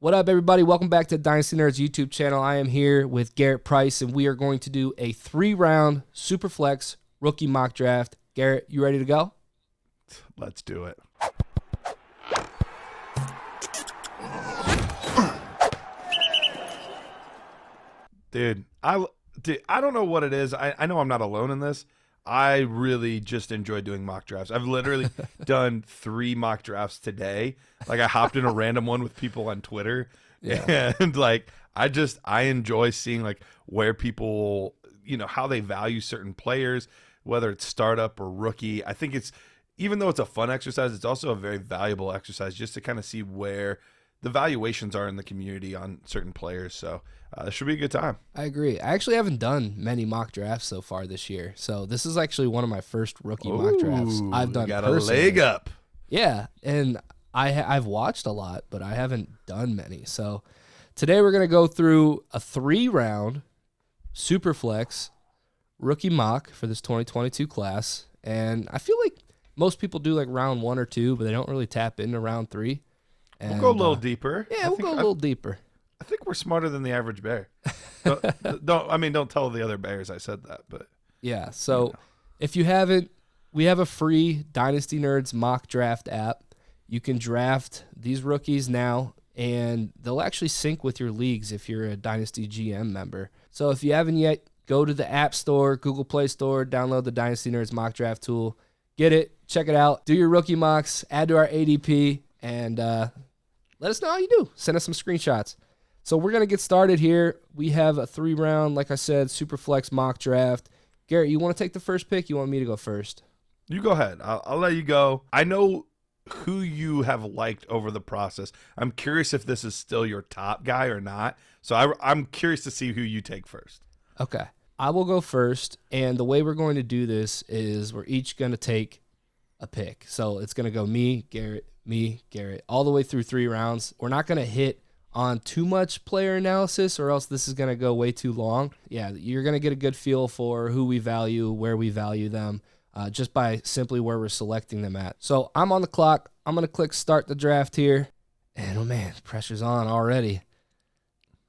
What up, everybody? Welcome back to Dynasty Nerds YouTube channel. I am here with Garret Price, and we are going to do a 3-round Superflex rookie mock draft. Garret, you ready to go? Let's do it. Dude, I don't know what it is. I know I'm not alone in this. I really just enjoy doing mock drafts. I've literally done 3 mock drafts today. Like I hopped in a random one with people on Twitter. Yeah. And like I enjoy seeing like where people, how they value certain players, whether it's startup or rookie. I think even though it's a fun exercise, it's also a very valuable exercise just to kind of see where the valuations are in the community on certain players. So it should be a good time. I agree. I actually haven't done many mock drafts so far this year. So this is actually one of my first rookie mock drafts I've done. Got personally. a leg up. Yeah, and I've watched a lot, but I haven't done many. So today we're going to go through a 3-round Superflex rookie mock for this 2022 class. And I feel like most people do like round 1 or 2, but they don't really tap into round 3. And, we'll go a little deeper. Yeah, we'll go a little deeper. I think we're smarter than the average bear. Don't tell the other bears I said that, but yeah. So if you haven't, we have a free Dynasty Nerds mock draft app. You can draft these rookies now, and they'll actually sync with your leagues if you're a Dynasty GM member. So if you haven't yet, go to the App Store, Google Play Store, download the Dynasty Nerds mock draft tool. Get it, check it out, do your rookie mocks, add to our ADP, and let us know how you do. Send us some screenshots. So we're going to get started here. We have a 3-round, like I said, Superflex mock draft. Garret, you want to take the first pick? You want me to go first? You go ahead. I'll let you go. I know who you have liked over the process. I'm curious if this is still your top guy or not. So I'm curious to see who you take first. Okay. I will go first. And the way we're going to do this is we're each going to take a pick. So it's going to go me, Garret, all the way through 3 rounds. We're not going to hit on too much player analysis or else this is going to go way too long. Yeah, you're going to get a good feel for who we value, where we value them, just by simply where we're selecting them at. So I'm on the clock. I'm going to click start the draft here. And, oh, man, pressure's on already.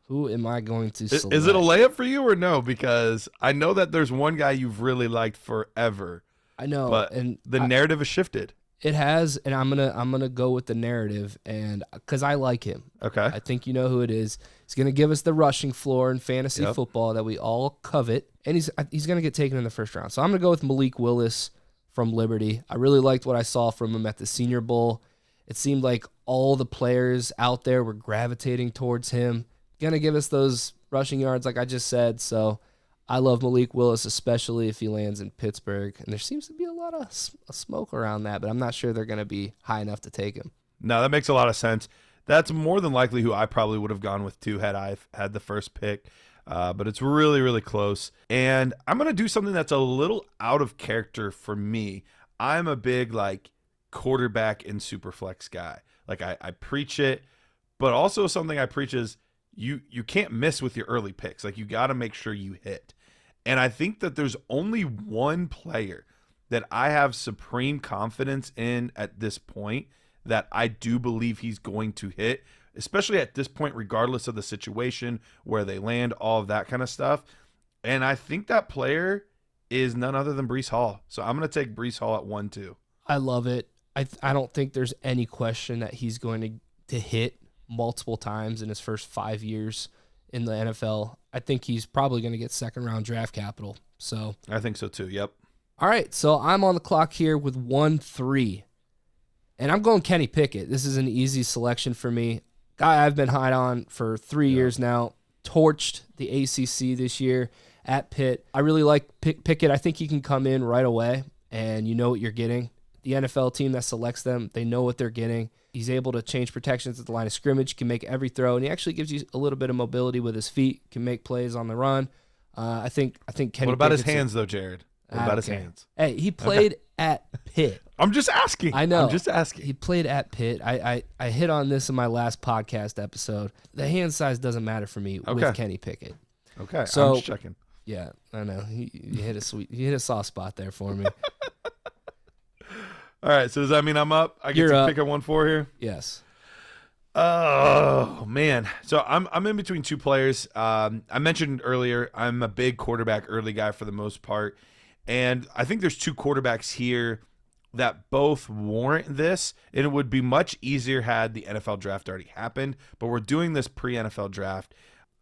Who am I going to select? Is it a layup for you or no? Because I know that there's one guy you've really liked forever. I know. But and the narrative has shifted. It has, and I'm gonna go with the narrative, and because I like him. Okay. I think you know who it is. He's gonna give us the rushing floor in fantasy football that we all covet, and he's gonna get taken in the first round. So I'm gonna go with Malik Willis from Liberty. I really liked what I saw from him at the Senior Bowl. It seemed like all the players out there were gravitating towards him. Gonna give us those rushing yards, like I just said. So I love Malik Willis, especially if he lands in Pittsburgh. And there seems to be a lot of smoke around that, but I'm not sure they're going to be high enough to take him. No, that makes a lot of sense. That's more than likely who I probably would have gone with too had I had the first pick. But it's really, really close. And I'm going to do something that's a little out of character for me. I'm a big quarterback and Superflex guy. Like I preach it, but also something I preach is you can't miss with your early picks. Like you got to make sure you hit. And I think that there's only one player that I have supreme confidence in at this point that I do believe he's going to hit, especially at this point, regardless of the situation, where they land, all of that kind of stuff. And I think that player is none other than Breece Hall. So I'm going to take Breece Hall at 1-2. I love it. I don't think there's any question that he's going to hit multiple times in his first 5 years in the NFL. I think he's probably going to get second-round draft capital. So I think so too, yep. All right, so I'm on the clock here with 1-3, and I'm going Kenny Pickett. This is an easy selection for me. Guy I've been high on for 3 years now, torched the ACC this year at Pitt. I really like Pickett. I think he can come in right away, and you know what you're getting. The NFL team that selects them, they know what they're getting. He's able to change protections at the line of scrimmage, can make every throw, and he actually gives you a little bit of mobility with his feet, can make plays on the run. I think Kenny. What about his hands, though, Jared? What about his hands? Hey, he played at Pitt. I'm just asking. I know. I'm just asking. He played at Pitt. I hit on this in my last podcast episode. The hand size doesn't matter for me with Kenny Pickett. Okay, so, I'm just checking. Yeah, I know. You hit a soft spot there for me. All right, so does that mean I'm up? I get to pick a 1-4 here? Yes. Oh, man. Man, so I'm in between two players. I mentioned earlier I'm a big quarterback early guy for the most part, and I think there's two quarterbacks here that both warrant this, and it would be much easier had the NFL draft already happened, but we're doing this pre-NFL draft.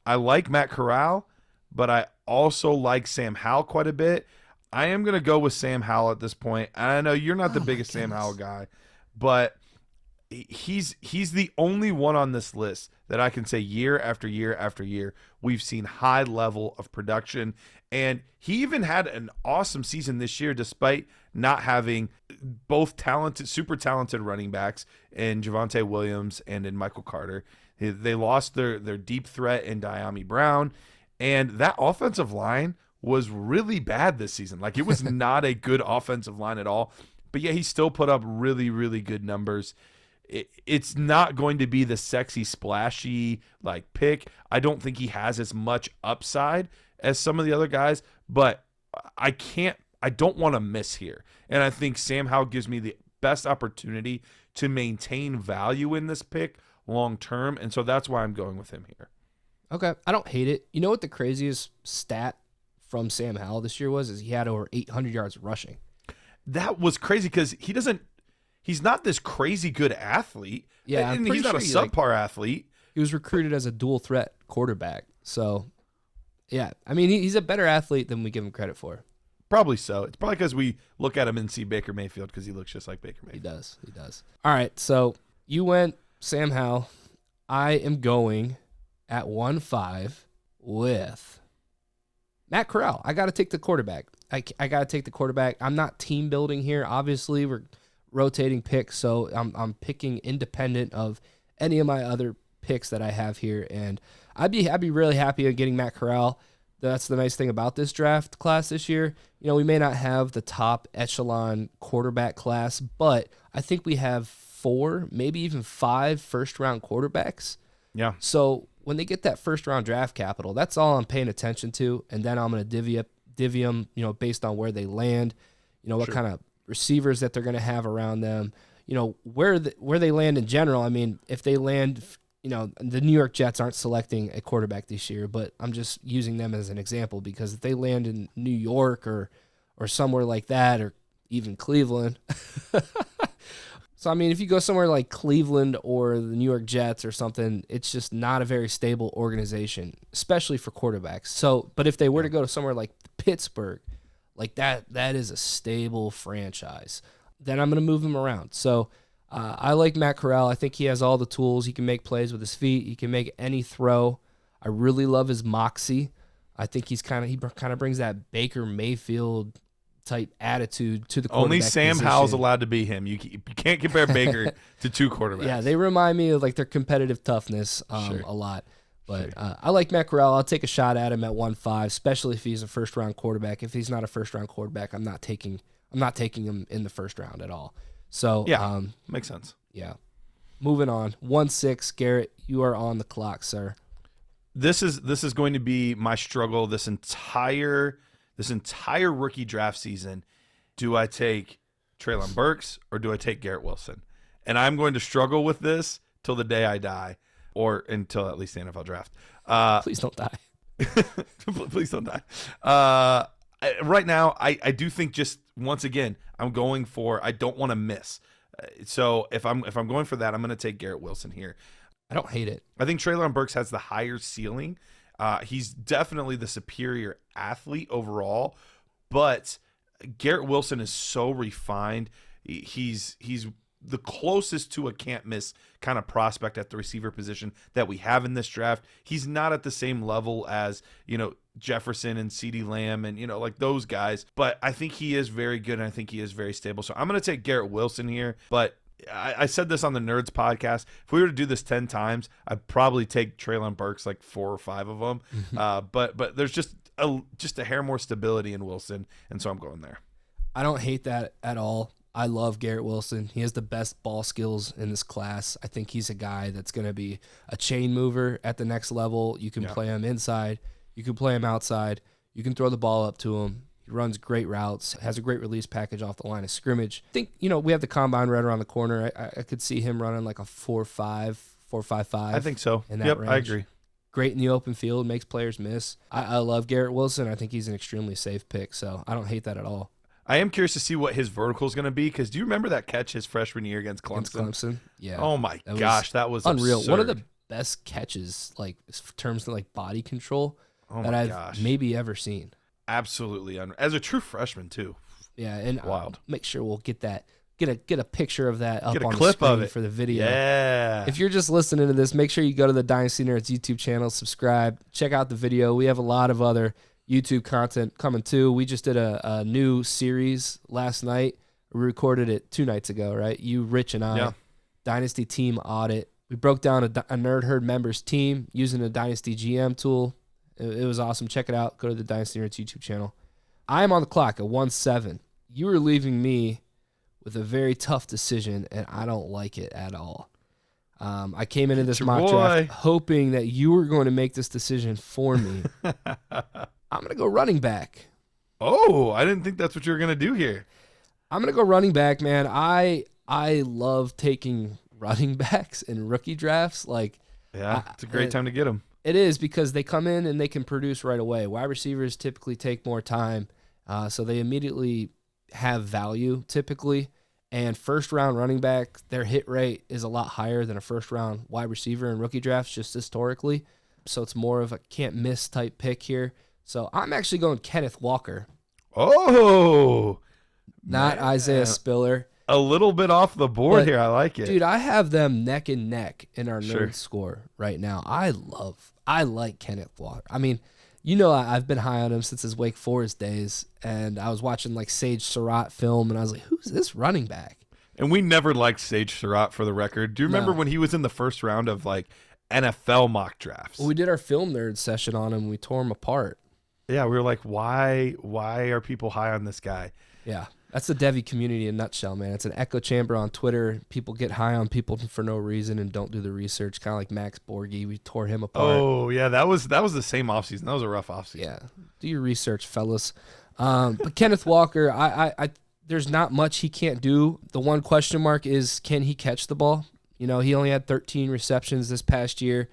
I like Matt Corral, but I also like Sam Howell quite a bit. I am going to go with Sam Howell at this point. I know you're not the biggest Sam Howell guy, but he's the only one on this list that I can say year after year after year we've seen high level of production, and he even had an awesome season this year despite not having both super talented running backs in Javonte Williams and in Michael Carter. They lost their deep threat in Diami Brown, and that offensive line was really bad this season. Like, it was not a good offensive line at all, but yeah, he still put up really, really good numbers. It's not going to be the sexy, splashy like pick. I don't think he has as much upside as some of the other guys, but I don't want to miss here. And I think Sam Howell gives me the best opportunity to maintain value in this pick long term, and so that's why I'm going with him here. Okay, I don't hate it. You know what the craziest stat from Sam Howell this year was? Is he had over 800 yards rushing. That was crazy because he's not this crazy good athlete. Yeah, and he's not a subpar athlete. He was recruited as a dual threat quarterback. So, yeah, I mean, he's a better athlete than we give him credit for. Probably so. It's probably because we look at him and see Baker Mayfield because he looks just like Baker Mayfield. He does. All right, so you went Sam Howell. I am going at 1-5 with Matt Corral. I got to take the quarterback. I got to take the quarterback. I'm not team building here. Obviously, we're rotating picks, so I'm picking independent of any of my other picks that I have here, and I'd be really happy at getting Matt Corral. That's the nice thing about this draft class this year. You know, we may not have the top echelon quarterback class, but I think we have 4, maybe even 5 first-round quarterbacks. Yeah. So when they get that first-round draft capital, that's all I'm paying attention to, and then I'm going to divvy them, you know, based on where they land, you know, what kind of receivers that they're going to have around them, you know, where they land in general. I mean, if they land, you know, the New York Jets aren't selecting a quarterback this year, but I'm just using them as an example because if they land in New York or somewhere like that, or even Cleveland. So, I mean, if you go somewhere like Cleveland or the New York Jets or something, it's just not a very stable organization, especially for quarterbacks. So, but if they were to go to somewhere like Pittsburgh, like that is a stable franchise, then I'm going to move him around. So I like Matt Corral. I think he has all the tools. He can make plays with his feet. He can make any throw. I really love his moxie. I think he kind of brings that Baker Mayfield type attitude to the quarterback Only Sam position. Howell's allowed to be him. You can't compare Baker to two quarterbacks. Yeah, they remind me of like their competitive toughness a lot. But I like Matt Corral. I'll take a shot at him at 1-5, especially if he's a first-round quarterback. If he's not a first-round quarterback, I'm not taking him in the first round at all. So yeah, makes sense. Yeah. Moving on. 1-6, Garrett, you are on the clock, sir. This is going to be my struggle this entire rookie draft season. Do I take Treylon Burks or do I take Garrett Wilson? And I'm going to struggle with this till the day I die, or until at least the NFL draft. Please don't die. Please don't die. Right now, I do think, just once again, I'm going for, I don't want to miss. So if I'm going for that, I'm going to take Garrett Wilson here. I don't hate it. I think Treylon Burks has the higher ceiling. He's definitely the superior athlete overall, but Garrett Wilson is so refined. He's the closest to a can't miss kind of prospect at the receiver position that we have in this draft. He's not at the same level as, you know, Jefferson and CeeDee Lamb and, you know, like those guys, but I think he is very good and I think he is very stable. So I'm going to take Garrett Wilson here, but I said this on the Nerds podcast. If we were to do this 10 times, I'd probably take Treylon Burks, like 4 or 5 of them. But there's just a hair more stability in Wilson, and so I'm going there. I don't hate that at all. I love Garrett Wilson. He has the best ball skills in this class. I think he's a guy that's going to be a chain mover at the next level. You can play him inside. You can play him outside. You can throw the ball up to him. He runs great routes, has a great release package off the line of scrimmage. I think, you know, we have the combine right around the corner. I could see him running like a 4.5, 4.55. I think so. In that Yep, range. I agree. Great in the open field, makes players miss. I love Garrett Wilson. I think he's an extremely safe pick, so I don't hate that at all. I am curious to see what his vertical is going to be, because do you remember that catch his freshman year against Clemson? Yeah. Oh my gosh, that was unreal. absurd. One of the best catches, like in terms of like body control, that I've maybe ever seen. Absolutely, as a true freshman too. Yeah, and wild. Make sure we'll get a picture of that up Get a on clip the screen of it for the video. Yeah. If you're just listening to this, make sure you go to the Dynasty Nerds YouTube channel, subscribe, check out the video. We have a lot of other YouTube content coming too. We just did a new series last night. We recorded it 2 nights ago, right? You, Rich, and I. Dynasty team audit. We broke down a Nerd Herd members team using a Dynasty GM tool. It was awesome. Check it out. Go to the Dynasty Nerds YouTube channel. I am on the clock at 1-7. You were leaving me with a very tough decision, and I don't like it at all. I came into this mock draft hoping that you were going to make this decision for me. I'm going to go running back. Oh, I didn't think that's what you were going to do here. I'm going to go running back, man. I love taking running backs in rookie drafts. It's a great time to get them. It is, because they come in and they can produce right away. Wide receivers typically take more time, so they immediately have value typically. And first-round running back, their hit rate is a lot higher than a first-round wide receiver in rookie drafts just historically. So it's more of a can't-miss type pick here. So I'm actually going Kenneth Walker. Oh! Not man. Isaiah Spiller. A little bit off the board here. I like it. Dude, I have them neck and neck in our nerd score right now. I like Kenneth Walker. I mean, you know, I've been high on him since his Wake Forest days, and I was watching like Sage Surratt film, and I was like, who's this running back? And we never liked Sage Surratt, for the record. Do you remember when he was in the first round of like NFL mock drafts? Well, we did our film nerd session on him. We tore him apart. Yeah, we were like, why are people high on this guy? Yeah. That's the Devy community in a nutshell, man. It's an echo chamber on Twitter. People get high on people for no reason and don't do the research, kind of like Max Borghi. We tore him apart. Oh, yeah, that was the same offseason. That was a rough offseason. Yeah, do your research, fellas. But Kenneth Walker, I there's not much he can't do. The one question mark is, can he catch the ball? You know, he only had 13 receptions this past year.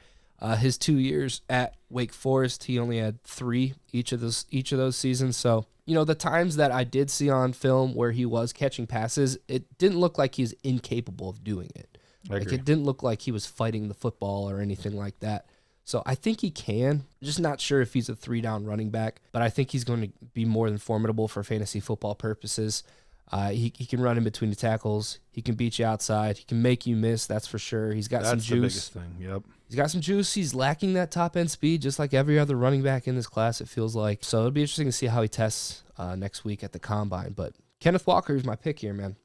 His 2 years at Wake Forest, he only had 3 each of those seasons. So, you know, the times that I did see on film where he was catching passes, it didn't look like he's incapable of doing it. Like, it didn't look like he was fighting the football or anything like that. So I think he can. Just not sure if he's a 3-down running back, but I think he's going to be more than formidable for fantasy football purposes. He can run in between the tackles. He can beat you outside. He can make you miss, that's for sure. He's got some juice. That's the biggest thing, yep. He's got some juice. He's lacking that top-end speed, just like every other running back in this class, it feels like. So it'll be interesting to see how he tests next week at the Combine. But Kenneth Walker is my pick here, man.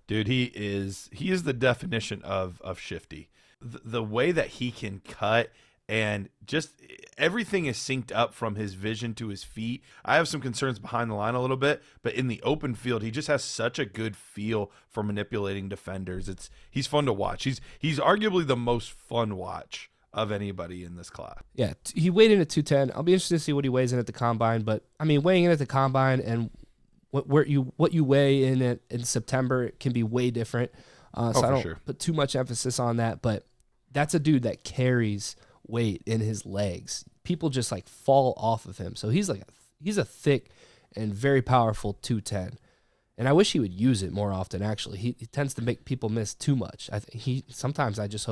Dude, he is the definition of shifty. The way that he can cut, and just everything is synced up from his vision to his feet. I have some concerns behind the line a little bit, but in the open field, he just has such a good feel for manipulating defenders. He's fun to watch. He's arguably the most fun watch of anybody in this class. Yeah, he weighed in at 210. I'll be interested to see what he weighs in at the Combine, but I mean, weighing in at the Combine and what you weigh in September can be way different. So I don't put too much emphasis on that, but that's a dude that carries weight in his legs. People just like fall off of him. So he's a thick and very powerful 210. And I wish he would use it more often. Actually, he tends to make people miss too much. Sometimes I just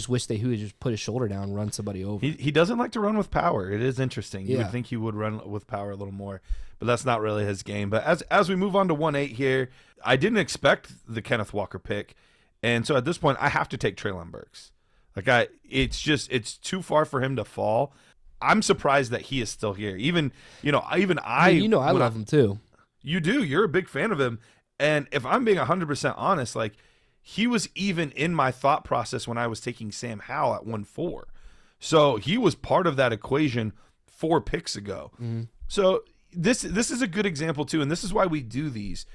wish he would just put his shoulder down and run somebody over. He doesn't like to run with power. It is interesting. You Yeah. would think he would run with power a little more, but that's not really his game. But as we move on to 1-8 here, I didn't expect the Kenneth Walker pick, and so at this point I have to take Treylon Burks. It's too far for him to fall. I'm surprised that he is still here. I love him too. You do. You're a big fan of him. And if I'm being 100% honest, like, he was even in my thought process when I was taking Sam Howell at 1-4. So he was part of that equation 4 picks ago. Mm-hmm. So this is a good example too, and this is why we do these.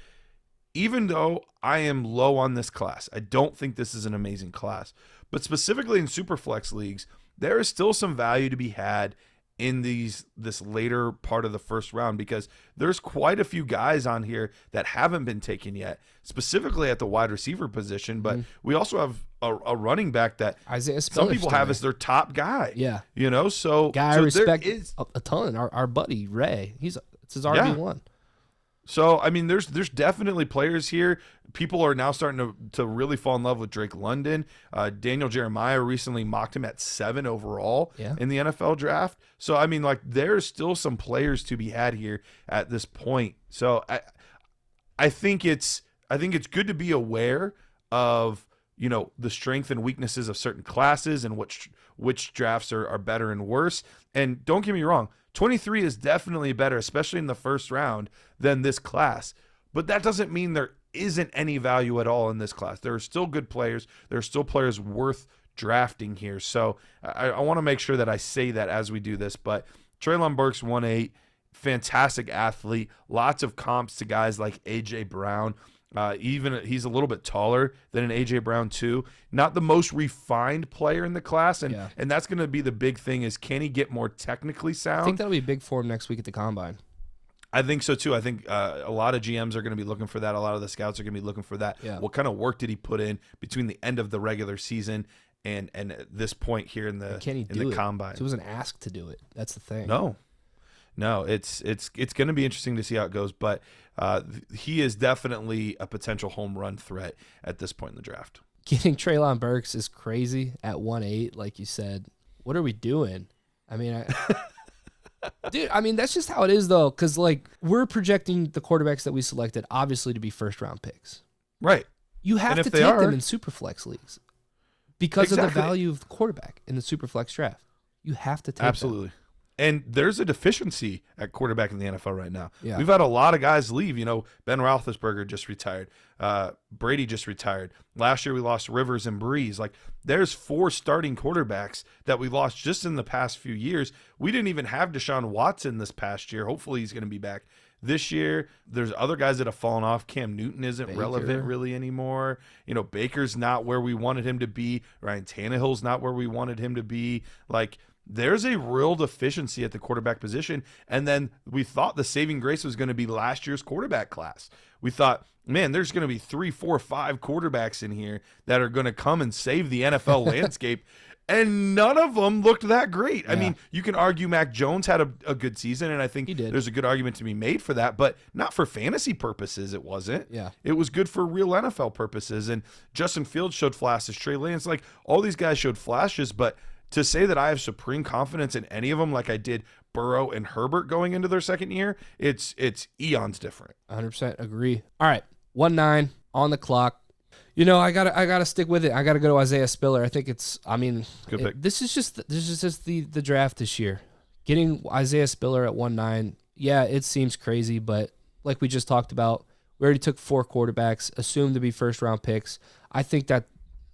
Even though I am low on this class, I don't think this is an amazing class. But specifically in Superflex leagues, there is still some value to be had in this later part of the first round, because there's quite a few guys on here that haven't been taken yet, specifically at the wide receiver position. But we also have a running back that Isaiah Spiller some people have as their top guy. Yeah. So guy I so respect there is, a ton. Our buddy Ray, it's his RB1. So, I mean, there's definitely players here. People are now starting to really fall in love with Drake London. Daniel Jeremiah recently mocked him at 7 overall in the NFL draft. So, I mean, like, there's still some players to be had here at this point. So, I think it's good to be aware of, the strength and weaknesses of certain classes and which drafts are better and worse. And don't get me wrong, 23 is definitely better, especially in the first round, than this class. But that doesn't mean there isn't any value at all in this class. There are still good players. There are still players worth drafting here. So I want to make sure that I say that as we do this. But Treylon Burks, 1.8, fantastic athlete. Lots of comps to guys like A.J. Brown. Even he's a little bit taller than an A.J. Brown too. Not the most refined player in the class, and that's going to be the big thing is, can he get more technically sound? I think that'll be big for him next week at the Combine. I think so too. I think a lot of GMs are going to be looking for that. A lot of the scouts are going to be looking for that. Yeah. What kind of work did he put in between the end of the regular season and at this point here in the Combine? He wasn't asked to do it. That's the thing. No, it's going to be interesting to see how it goes, but he is definitely a potential home run threat at this point in the draft. Getting Treylon Burks is crazy at 1.8, like you said. What are we doing? I mean, dude, I mean, that's just how it is, though, because, like, we're projecting the quarterbacks that we selected, obviously, to be first-round picks. Right. You have to take them in Superflex leagues because of the value of the quarterback in the Superflex draft. You have to take Absolutely. And there's a deficiency at quarterback in the NFL right now. Yeah. We've had a lot of guys leave. Ben Roethlisberger just retired. Brady just retired. Last year we lost Rivers and Breeze. Like, there's 4 starting quarterbacks that we lost just in the past few years. We didn't even have Deshaun Watson this past year. Hopefully he's going to be back this year. There's other guys that have fallen off. Cam Newton isn't relevant really anymore. Baker's not where we wanted him to be. Ryan Tannehill's not where we wanted him to be. Like, there's a real deficiency at the quarterback position. And then we thought the saving grace was going to be last year's quarterback class. We thought, man, there's going to be 3, 4, 5 quarterbacks in here that are going to come and save the NFL landscape. And none of them looked that great. Yeah. I mean, you can argue Mac Jones had a good season, and I think there's a good argument to be made for that, but not for fantasy purposes, it wasn't. Yeah. It was good for real NFL purposes. And Justin Fields showed flashes. Trey Lance, like, all these guys showed flashes, but to say that I have supreme confidence in any of them like I did Burrow and Herbert going into their second year, it's eons different. 100% agree. All right, 1-9 on the clock. I gotta stick with it. I gotta go to Isaiah Spiller. I think good pick. This is just the draft this year. Getting Isaiah Spiller at 1-9, yeah, it seems crazy, but like we just talked about, we already took 4 quarterbacks, assumed to be first round picks. I think that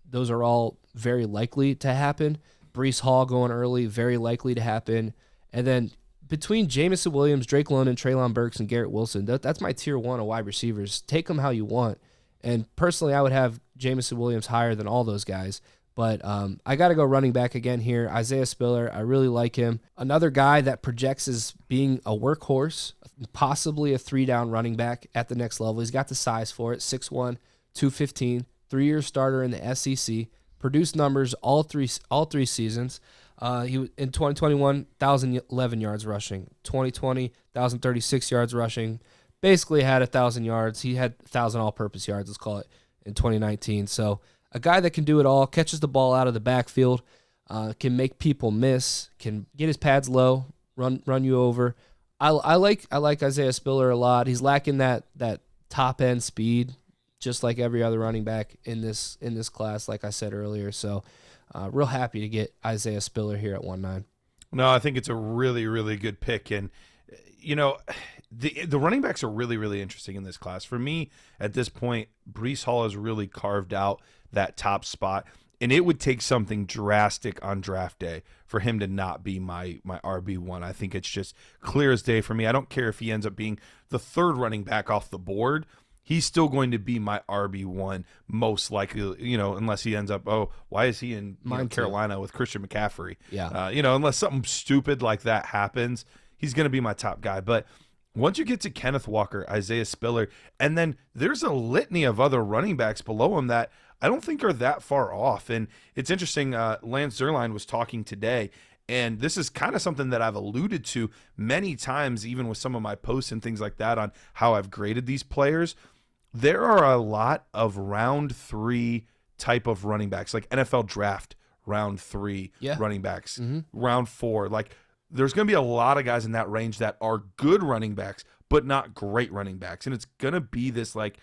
those are all very likely to happen. Breece Hall going early, very likely to happen. And then between Jamison Williams, Drake London, Treylon Burks, and Garrett Wilson, that's my tier 1 of wide receivers. Take them how you want. And personally, I would have Jamison Williams higher than all those guys. But I got to go running back again here. Isaiah Spiller, I really like him. Another guy that projects as being a workhorse, possibly a 3-down running back at the next level. He's got the size for it, 6'1", 215, 3-year starter in the SEC. Produced numbers all three seasons. He in 2021, 1,011 yards rushing. 2020, 1,036 yards rushing. Basically had 1,000 yards. He had 1,000 all-purpose yards, let's call it, in 2019. So a guy that can do it all, catches the ball out of the backfield, can make people miss, can get his pads low, run you over. I like Isaiah Spiller a lot. He's lacking that top end speed, just like every other running back in this class, like I said earlier. So real happy to get Isaiah Spiller here at 1-9. No, I think it's a really, really good pick. And, the running backs are really, really interesting in this class. For me, at this point, Breece Hall has really carved out that top spot. And it would take something drastic on draft day for him to not be my RB1. I think it's just clear as day for me. I don't care if he ends up being the 3rd running back off the board. he's still going to be my RB1 most likely, unless he ends up, why is he in Carolina with Christian McCaffrey? Yeah. Unless something stupid like that happens, he's going to be my top guy. But once you get to Kenneth Walker, Isaiah Spiller, and then there's a litany of other running backs below him that I don't think are that far off. And it's interesting, Lance Zierlein was talking today, and this is kind of something that I've alluded to many times, even with some of my posts and things like that on how I've graded these players. There are a lot of round 3 type of running backs, like NFL draft round 3 running backs, round 4. Like, there's going to be a lot of guys in that range that are good running backs, but not great running backs. And it's going to be this, like,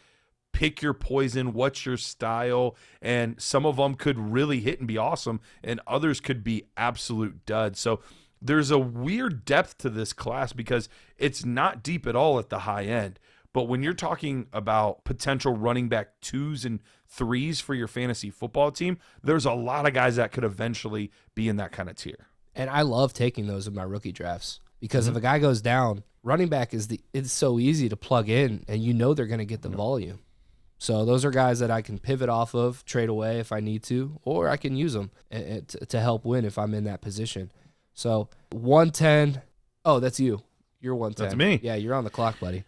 pick your poison, what's your style, and some of them could really hit and be awesome, and others could be absolute duds. So there's a weird depth to this class because it's not deep at all at the high end. But when you're talking about potential running back 2s and 3s for your fantasy football team, there's a lot of guys that could eventually be in that kind of tier. And I love taking those in my rookie drafts because if a guy goes down, running back it's so easy to plug in, and they're going to get the volume. So those are guys that I can pivot off of, trade away if I need to, or I can use them to help win if I'm in that position. So 110. Oh, that's you. You're 110. That's me. Yeah, you're on the clock, buddy.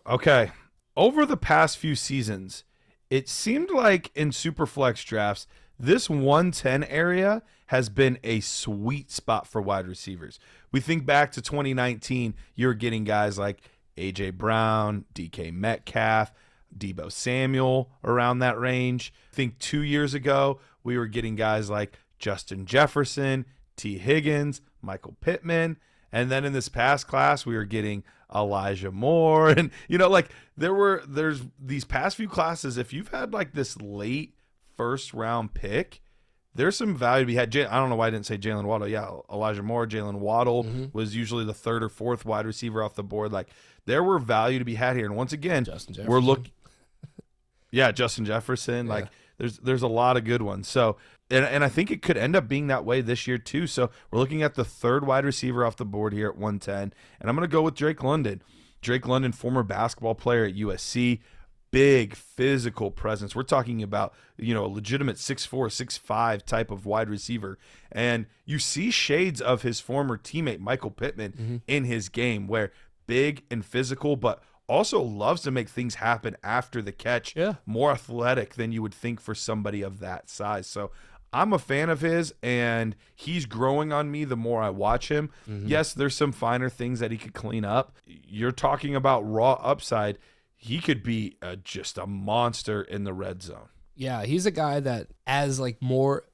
Okay. Over the past few seasons, it seemed like in Superflex drafts, this 110 area has been a sweet spot for wide receivers. We think back to 2019, you're getting guys like A.J. Brown, DK Metcalf, Deebo Samuel around that range. I think 2 years ago, we were getting guys like Justin Jefferson, T. Higgins, Michael Pittman. And then in this past class, we were getting Elijah Moore. And, there's these past few classes, if you've had like this late first round pick, there's some value to be had. I don't know why I didn't say Jalen Waddle. Yeah, Elijah Moore, Jalen Waddle was usually the 3rd or 4th wide receiver off the board. Like, there were value to be had here. And once again, we're looking. Yeah, Justin Jefferson. Yeah. Like, there's a lot of good ones. So, and I think it could end up being that way this year too. So we're looking at the 3rd wide receiver off the board here at 110. And I'm going to go with Drake London. Drake London, former basketball player at USC. Big physical presence. We're talking about, a legitimate 6'4", 6'5" type of wide receiver. And you see shades of his former teammate, Michael Pittman, in his game, where big and physical, but also loves to make things happen after the catch. Yeah. More athletic than you would think for somebody of that size. So I'm a fan of his, and he's growing on me the more I watch him. Yes, there's some finer things that he could clean up. You're talking about raw upside. He could be just a monster in the red zone. Yeah, he's a guy that as more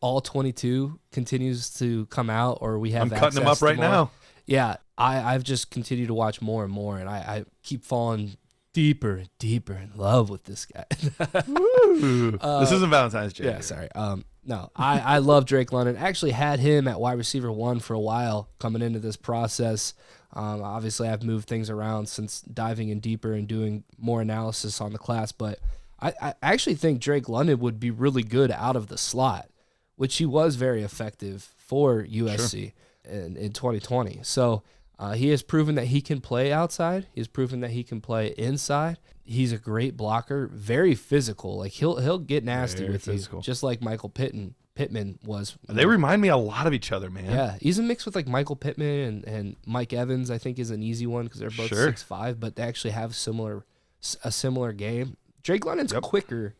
all 22 continues to come out, or we have I'm cutting him up right now. Yeah, I've just continued to watch more and more, and I keep falling deeper and deeper in love with this guy. This isn't Valentine's Day. Yeah, sorry. No, I love Drake London. Actually had him at wide receiver 1 for a while coming into this process. Obviously, I've moved things around since diving in deeper and doing more analysis on the class, but I actually think Drake London would be really good out of the slot, which he was very effective for USC in 2020. So he has proven that he can play outside. He has proven that he can play inside. He's a great blocker, very physical. Like he'll get nasty very with physical. You, just like Michael Pittman was. They remind me a lot lot of each other, man. Yeah, he's a mix with like Michael Pittman and Mike Evans. I think is an easy one because they're both 6'5", but they actually have a similar game. Drake London's quicker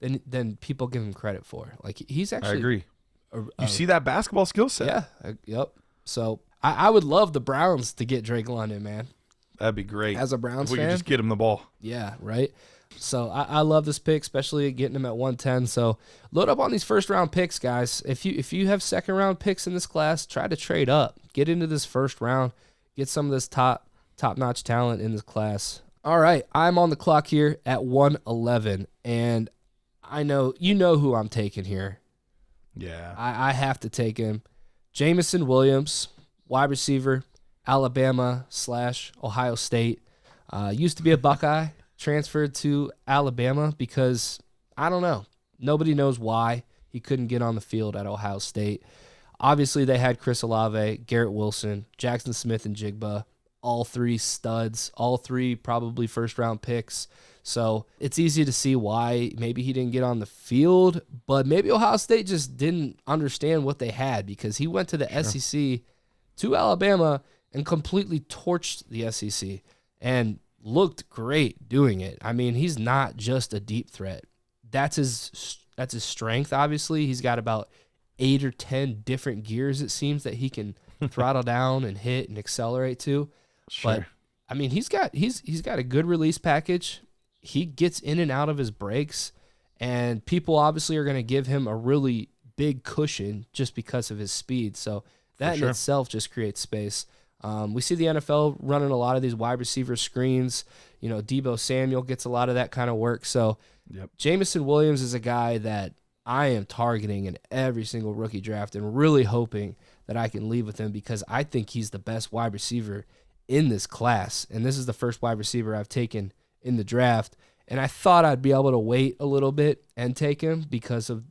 than people give him credit for. Like he's actually. I agree. You see that basketball skill set? Yeah. Yep. So I would love the Browns to get Drake London, man. That'd be great. As a Browns fan. We could just get him the ball. Yeah, right. So I love this pick, especially getting him at 110. So load up on these first-round picks, guys. If you have second-round picks in this class, try to trade up. Get into this first round. Get some of this top-notch talent in this class. All right, I'm on the clock here at 111, and I know you know who I'm taking here. Yeah. I have to take him. Jameson Williams, wide receiver, Alabama/Ohio State. Used to be a Buckeye, transferred to Alabama because, I don't know, nobody knows why he couldn't get on the field at Ohio State. Obviously, they had Chris Olave, Garrett Wilson, Jackson Smith, and Jigba. all three studs, all three probably first-round picks. So it's easy to see why maybe he didn't get on the field, but maybe Ohio State just didn't understand what they had, because he went to the SEC, to Alabama, and completely torched the SEC and looked great doing it. I mean, he's not just a deep threat. That's his strength, obviously. He's got about 8 or 10 different gears, it seems, that he can throttle down and hit and accelerate to. Sure. But I mean, he's got a good release package. He gets in and out of his breaks, and people obviously are going to give him a really big cushion just because of his speed. So that in itself just creates space. We see the NFL running a lot of these wide receiver screens. You know, Deebo Samuel gets a lot of that kind of work. So Jameson Williams is a guy that I am targeting in every single rookie draft and really hoping that I can leave with him, because I think he's the best wide receiver in this class. And this is the first wide receiver I've taken in the draft. And I thought I'd be able to wait a little bit and take him because of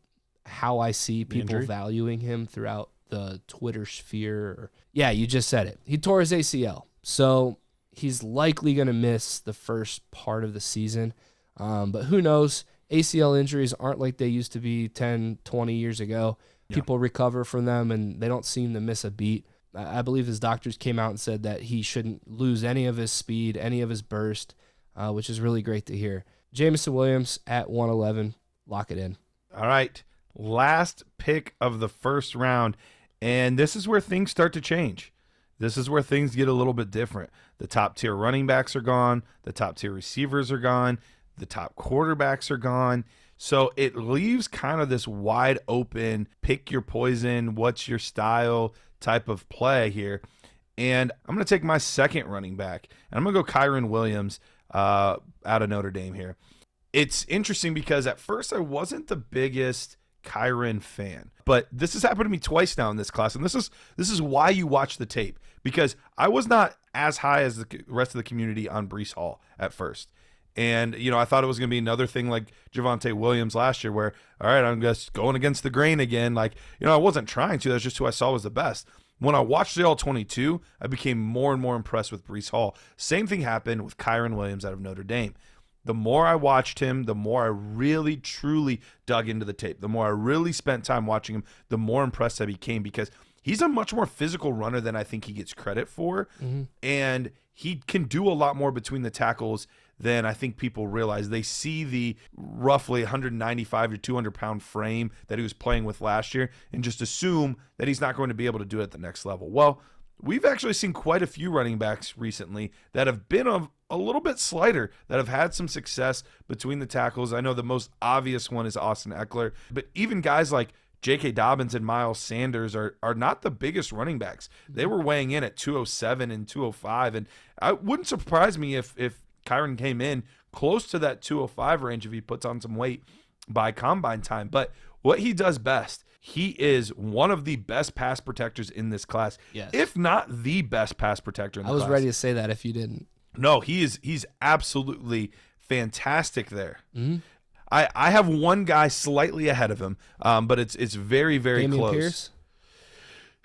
how I see people valuing him throughout the Twitter sphere. Yeah, you just said it. He tore his ACL. So he's likely going to miss the first part of the season. But who knows? ACL injuries aren't like they used to be 10, 20 years ago. People recover from them, and they don't seem to miss a beat. I believe his doctors came out and said that he shouldn't lose any of his speed, any of his burst, which is really great to hear. Jameson Williams at 111. Lock it in. All right. Last pick of the first round. And this is where things start to change. This is where things get a little bit different. The top tier running backs are gone. The top tier receivers are gone. The top quarterbacks are gone. So it leaves kind of this wide open, pick your poison, what's your style type of play here. And I'm going to take my second running back, and I'm going to go Kyren Williams out of Notre Dame here. It's interesting because at first I wasn't the biggest Kyren fan, but this has happened to me twice now in this class, and this is why you watch the tape, because I was not as high as the rest of the community on Breece Hall at first. And, you know, I thought it was going to be another thing like Javonte Williams last year where, all right, I'm just going against the grain again. Like, you know, I wasn't trying to. That's just who I saw was the best. When I watched the All-22, I became more and more impressed with Breece Hall. Same thing happened with Kyren Williams out of Notre Dame. The more I watched him, the more I really, truly dug into the tape. The more I really spent time watching him, the more impressed I became, because he's a much more physical runner than I think he gets credit for. Mm-hmm. And he can do a lot more between the tackles than I think people realize. They see the roughly 195 to 200 pound frame that he was playing with last year and just assume that he's not going to be able to do it at the next level. Well, we've actually seen quite a few running backs recently that have been a little bit slighter, that have had some success between the tackles. I know the most obvious one is Austin Eckler, but even guys like J.K. Dobbins and Miles Sanders are not the biggest running backs. They were weighing in at 207 and 205, and it wouldn't surprise me if Kyren came in close to that 205 range if he puts on some weight by combine time. But what he does best, he is one of the best pass protectors in this class, if not the best pass protector in the class. I was ready to say that if you didn't. No, he's absolutely fantastic there. Mm-hmm. I have one guy slightly ahead of him, but it's very, very Damian close. Pierce?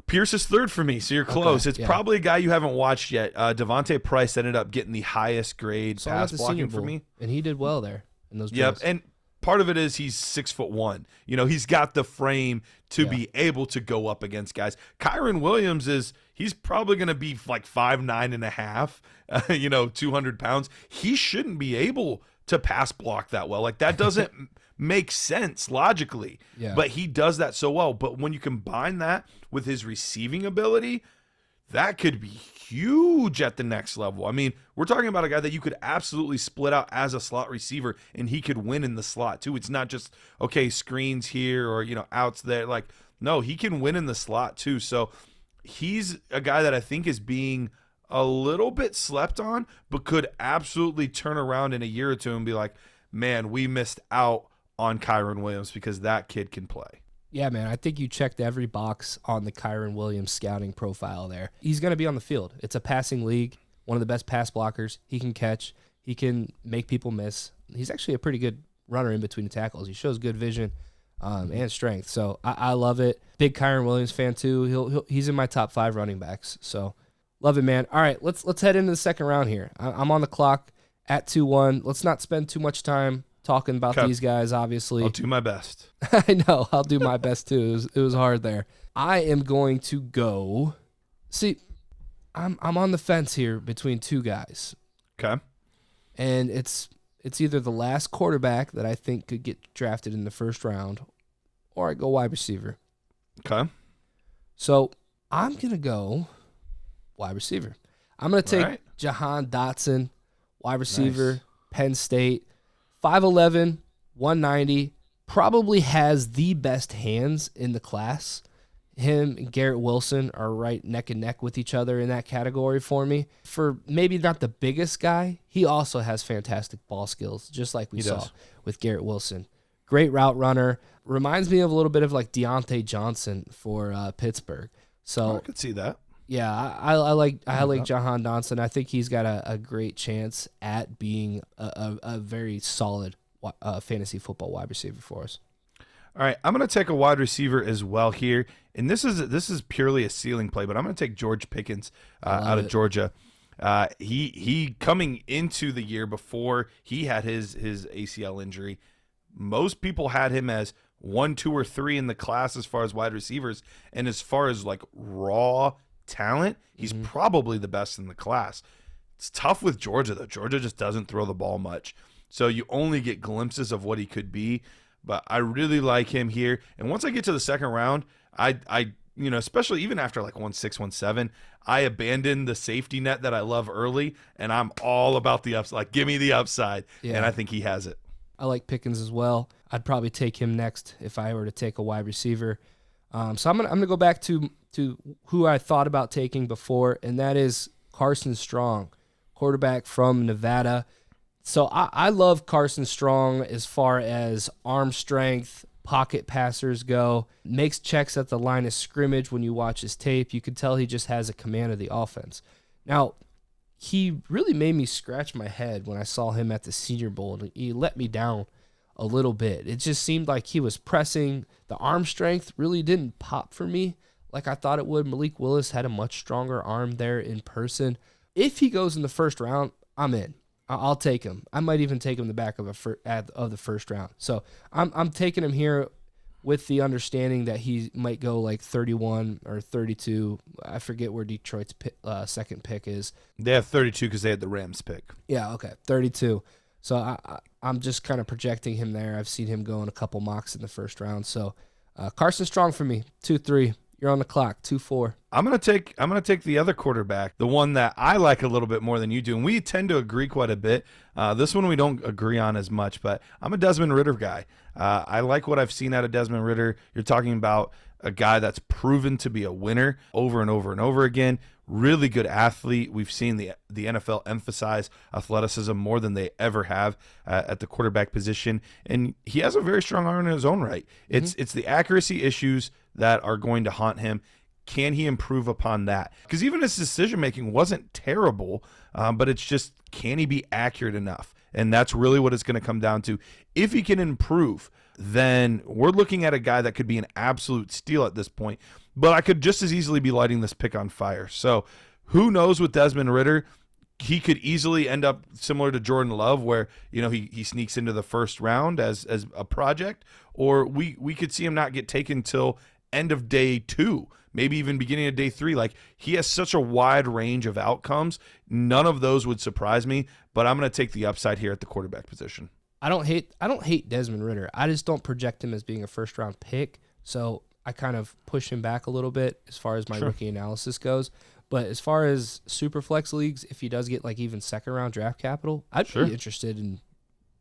Pierce is third for me, so you're close. It's probably a guy you haven't watched yet. Devontae Price ended up getting the highest grade pass blocking for me. And he did well there in those drills. Yep, and part of it is he's 6'1". You know, he's got the frame to be able to go up against guys. Kyren Williams he's probably going to be like 5'9" and a half, 200 pounds. He shouldn't be able to pass block that well. Like, that doesn't make sense logically, but he does that so well. But when you combine that with his receiving ability, that could be huge at the next level. I mean, we're talking about a guy that you could absolutely split out as a slot receiver, and he could win in the slot too. It's not just, okay, screens here or, outs there. Like, no, he can win in the slot too. So he's a guy that I think is being a little bit slept on, but could absolutely turn around in a year or two and be like, man, we missed out on Kyren Williams because that kid can play. Yeah, man, I think you checked every box on the Kyren Williams scouting profile there. He's going to be on the field. It's a passing league, one of the best pass blockers. He can catch. He can make people miss. He's actually a pretty good runner in between the tackles. He shows good vision and strength. So I love it. Big Kyren Williams fan too. He's in my top 5 running backs. So Love it, man. All right, let's head into the second round here. I'm on the clock at 2-1. Let's not spend too much time talking about these guys, obviously. I'll do my best. I know. I'll do my best, too. It was hard there. I am going to go. See, I'm on the fence here between two guys. Okay. And it's either the last quarterback that I think could get drafted in the first round, or I go wide receiver. Okay. So I'm going to go wide receiver. I'm going to take Jahan Dotson, wide receiver, Penn State, 5'11", 190, probably has the best hands in the class. Him and Garrett Wilson are right neck and neck with each other in that category for me. For maybe not the biggest guy, he also has fantastic ball skills, just like we saw with Garrett Wilson. Great route runner. Reminds me of a little bit of like Deontay Johnson for Pittsburgh. So I could see that. Yeah, I like Jahan Dotson. I think he's got a great chance at being a very solid fantasy football wide receiver for us. All right, I'm going to take a wide receiver as well here, and this is purely a ceiling play, but I'm going to take George Pickens out of Georgia. He coming into the year before he had his ACL injury, most people had him as 1, 2, or 3 in the class as far as wide receivers, and as far as like raw talent, he's probably the best in the class. It's tough with Georgia, though. Georgia just doesn't throw the ball much, so you only get glimpses of what he could be. But I really like him here. And once I get to the second round, I especially even after like 1-6, 1-7, I abandon the safety net that I love early, and I'm all about the upside. Like, give me the upside, and I think he has it. I like Pickens as well. I'd probably take him next if I were to take a wide receiver. So I'm gonna go back to who I thought about taking before, and that is Carson Strong, quarterback from Nevada. So I love Carson Strong as far as arm strength, pocket passers go. Makes checks at the line of scrimmage when you watch his tape. You can tell he just has a command of the offense. Now, he really made me scratch my head when I saw him at the Senior Bowl. He let me down a little bit. It just seemed like he was pressing. The arm strength really didn't pop for me like I thought it would. Malik Willis had a much stronger arm there in person. If he goes in the first round, I'm in. I'll take him. I might even take him in the back of the first round. So I'm taking him here with the understanding that he might go like 31 or 32. I forget where Detroit's second pick is. They have 32 because they had the Rams pick. Yeah, okay, 32. So I'm just kind of projecting him there. I've seen him go in a couple mocks in the first round. So Carson Strong for me, 2-3. You're on the clock, 2-4. I'm gonna take the other quarterback, the one that I like a little bit more than you do, and we tend to agree quite a bit. This one we don't agree on as much, but I'm a Desmond Ridder guy. I like what I've seen out of Desmond Ridder. You're talking about a guy that's proven to be a winner over and over and over again. Really good athlete. We've seen the NFL emphasize athleticism more than they ever have at the quarterback position, and he has a very strong arm in his own right. It's the accuracy issues that are going to haunt him. Can he improve upon that? Because even his decision making wasn't terrible, but it's just, can he be accurate enough? And that's really what it's going to come down to. If he can improve, then we're looking at a guy that could be an absolute steal at this point. But I could just as easily be lighting this pick on fire. So who knows with Desmond Ridder? He could easily end up similar to Jordan Love, where he sneaks into the first round as a project, or we could see him not get taken till end of day 2, maybe even beginning of day 3. Like, he has such a wide range of outcomes. None of those would surprise me, but I'm going to take the upside here at the quarterback position. I don't hate Desmond Ridder. I just don't project him as being a first round pick. So I kind of push him back a little bit as far as my rookie analysis goes. But as far as Superflex leagues, if he does get like even second round draft capital, I'd be interested in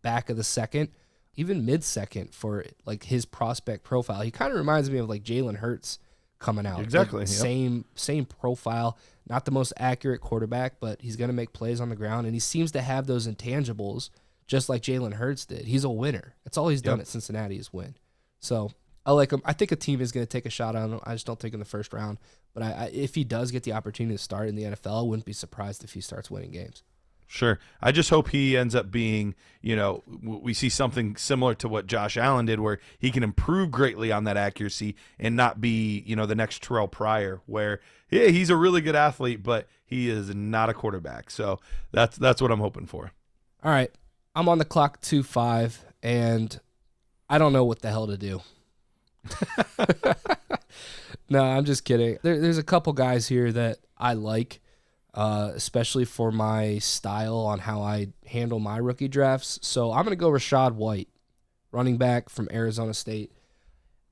back of the second, even mid-second for like his prospect profile. He kind of reminds me of like Jalen Hurts coming out. Exactly. Like, same profile, not the most accurate quarterback, but he's going to make plays on the ground, and he seems to have those intangibles just like Jalen Hurts did. He's a winner. That's all he's done at Cincinnati is win. So I like him. I think a team is going to take a shot on him. I just don't think in the first round. But if he does get the opportunity to start in the NFL, I wouldn't be surprised if he starts winning games. Sure. I just hope he ends up being, we see something similar to what Josh Allen did, where he can improve greatly on that accuracy and not be, the next Terrell Pryor, where, yeah, he's a really good athlete, but he is not a quarterback. So that's what I'm hoping for. All right. I'm on the clock 2-5, and I don't know what the hell to do. No, I'm just kidding. There's a couple guys here that I like. Especially for my style on how I handle my rookie drafts. So I'm going to go Rachaad White, running back from Arizona State.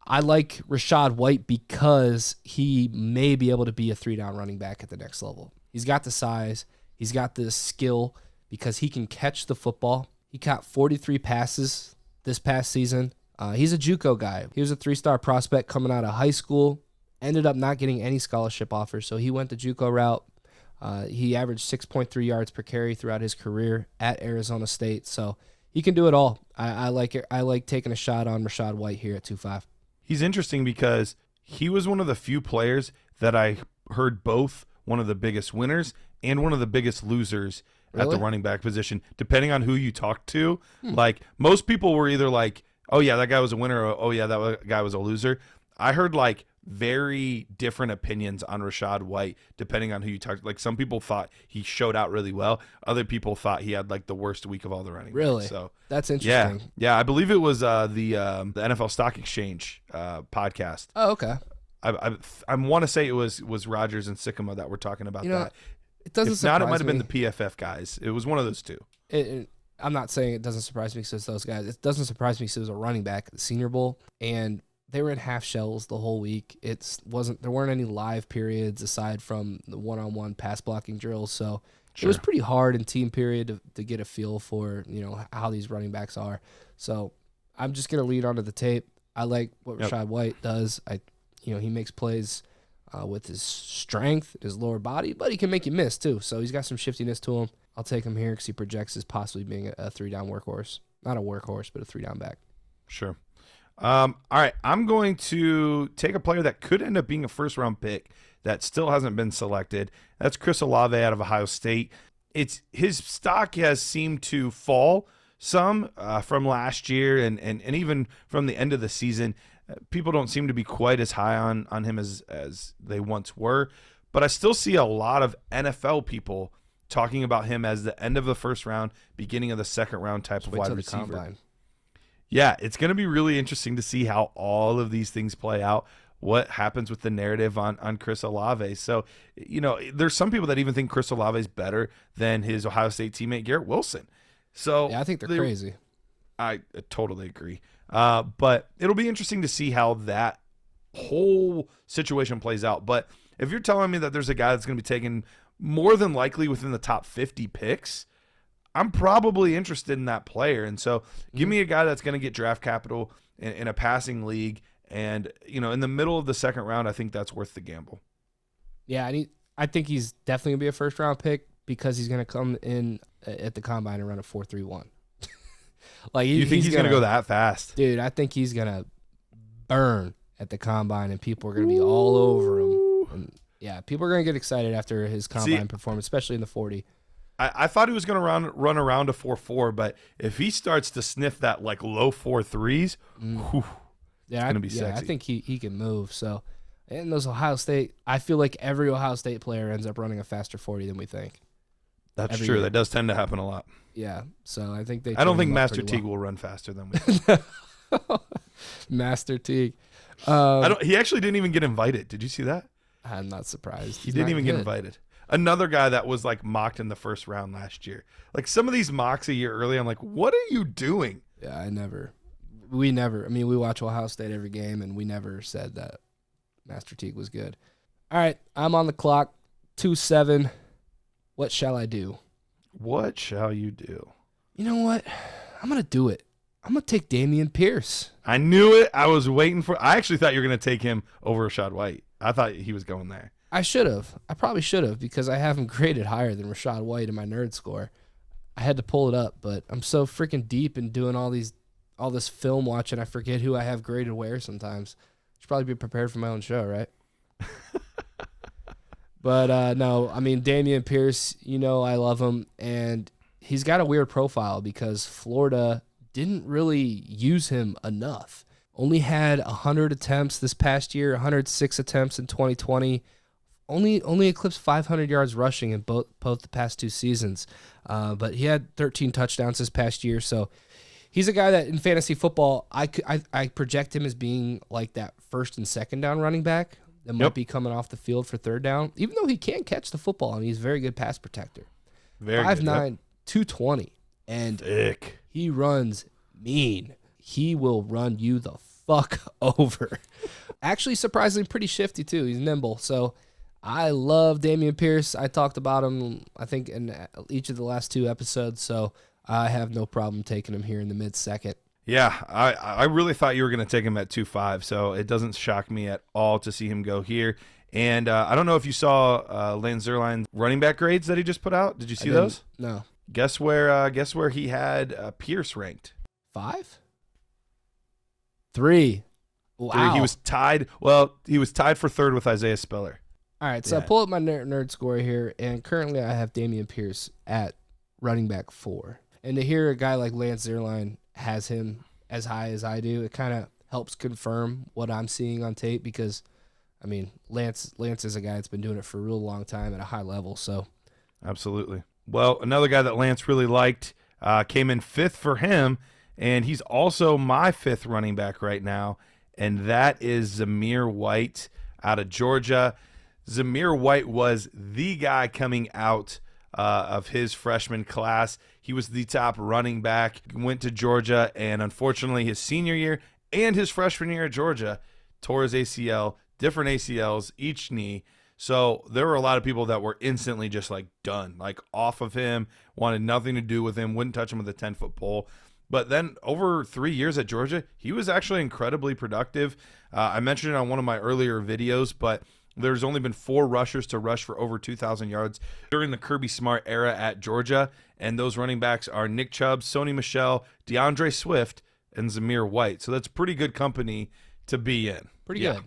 I like Rachaad White because he may be able to be a 3-down running back at the next level. He's got the size. He's got the skill because he can catch the football. He caught 43 passes this past season. He's a JUCO guy. He was a 3-star prospect coming out of high school, ended up not getting any scholarship offers, so he went the JUCO route. He averaged 6.3 yards per carry throughout his career at Arizona State, so he can do it all. I like it. I like taking a shot on Rachaad White here at 2-5. He's interesting because he was one of the few players that I heard both one of the biggest winners and one of the biggest losers at the running back position, depending on who you talk to. Like, most people were either like, oh, yeah, that guy was a winner, or oh, yeah, that guy was a loser. I heard, like, very different opinions on Rachaad White depending on who you talk to. Like, some people thought he showed out really well. Other people thought he had like the worst week of all the running Really? backs. So that's interesting. Yeah. I believe it was the NFL Stock Exchange podcast. Oh, okay. I want to say it was Rogers and Sycamore that were talking about that. It doesn't If surprise not, it might have me. been the PFF guys. It was one of those two. I'm not saying it doesn't surprise me because it's those guys. It doesn't surprise me because it was a running back at the Senior Bowl, and they were in half shells the whole week. There weren't any live periods aside from the one-on-one pass blocking drills. So It was pretty hard in team period to get a feel for, how these running backs are. So I'm just going to lead onto the tape. I like what Rachaad White does. He makes plays with his strength, his lower body, but he can make you miss too. So he's got some shiftiness to him. I'll take him here because he projects as possibly being a 3-down workhorse. Not a workhorse, but a 3-down back. Sure. All right, I'm going to take a player that could end up being a first-round pick that still hasn't been selected. That's Chris Olave out of Ohio State. His stock has seemed to fall some from last year and even from the end of the season. People don't seem to be quite as high on him as they once were, but I still see a lot of NFL people talking about him as the end of the first round, beginning of the second round type of wide receiver. Combine. Yeah, it's going to be really interesting to see how all of these things play out, what happens with the narrative on Chris Olave. So, there's some people that even think Chris Olave is better than his Ohio State teammate Garrett Wilson. So yeah, I think they're crazy. I totally agree. But it'll be interesting to see how that whole situation plays out. But if you're telling me that there's a guy that's going to be taken more than likely within the top 50 picks, I'm probably interested in that player. And so give me a guy that's going to get draft capital in a passing league. And, in the middle of the second round, I think that's worth the gamble. Yeah, I think he's definitely going to be a first-round pick because he's going to come in at the combine and run a 4.31. You think he's going to go that fast? Dude, I think he's going to burn at the combine, and people are going to be all over him. And, yeah, people are going to get excited after his combine performance, especially in the 40. I thought he was going to run around a 4.4, but if he starts to sniff that low 4.3s, it's going to be sexy. Yeah, I think he can move. So, and those Ohio State, I feel like every Ohio State player ends up running a faster 40 than we think. That's true. Year. That does tend to happen a lot. Yeah, so I think I don't think Master Teague will run faster than we think. Master Teague. He actually didn't even get invited. Did you see that? I'm not surprised. He didn't even get invited. Another guy that was mocked in the first round last year. Some of these mocks a year early, I'm like, what are you doing? Yeah, we never. I mean, we watch Ohio State every game, and we never said that Master Teague was good. All right, I'm on the clock. 2-7. What shall I do? What shall you do? You know what? I'm going to do it. I'm going to take Dameon Pierce. I knew it. I was waiting for I actually thought you were going to take him over Rachaad White. I thought he was going there. I should have. I probably should have because I have him graded higher than Rachaad White in my nerd score. I had to pull it up, but I'm so freaking deep in doing all this film watching, I forget who I have graded where sometimes. Should probably be prepared for my own show, right? But no, I mean, Dameon Pierce, I love him. And he's got a weird profile because Florida didn't really use him enough. Only had 100 attempts this past year, 106 attempts in 2020. Only eclipsed 500 yards rushing in both the past 2 seasons. But he had 13 touchdowns this past year. So he's a guy that in fantasy football, I project him as being like that first and second down running back that might be coming off the field for third down, even though he can catch the football and he's a very good pass protector. Very 5'9", good. 220. And Thick. he runs mean. He will run you the fuck over. Actually, surprisingly pretty shifty too. He's nimble. So I love Dameon Pierce. I talked about him, I think, in each of the last 2 episodes. So I have no problem taking him here in the mid-second. Yeah, I really thought you were going to take him at 2.5, so it doesn't shock me at all to see him go here. And I don't know if you saw Lance Zierlein's running back grades that he just put out. Did you see those? No. Guess where he had Pierce ranked? 5? 3. Wow. 3. He was tied. Well, he was tied for third with Isaiah Spiller. All right, so I pull up my nerd score here, and currently I have Dameon Pierce at running back 4. And to hear a guy like Lance Zierlein has him as high as I do, it kind of helps confirm what I'm seeing on tape because, I mean, Lance is a guy that's been doing it for a real long time at a high level. So, absolutely. Well, another guy that Lance really liked came in 5th for him, and he's also my 5th running back right now, and that is Zamir White out of Georgia. Zamir White was the guy coming out of his freshman class. He was the top running back, went to Georgia, and unfortunately his senior year and his freshman year at Georgia tore his ACL, different ACLs, each knee. So there were a lot of people that were instantly just like done, like off of him, wanted nothing to do with him, wouldn't touch him with a 10-foot pole. But then over 3 years at Georgia, he was actually incredibly productive. I mentioned it on one of my earlier videos, but there's only been 4 rushers to rush for over 2,000 yards during the Kirby Smart era at Georgia, and those running backs are Nick Chubb, Sony Michel, DeAndre Swift, and Zamir White. So that's pretty good company to be in. Pretty good.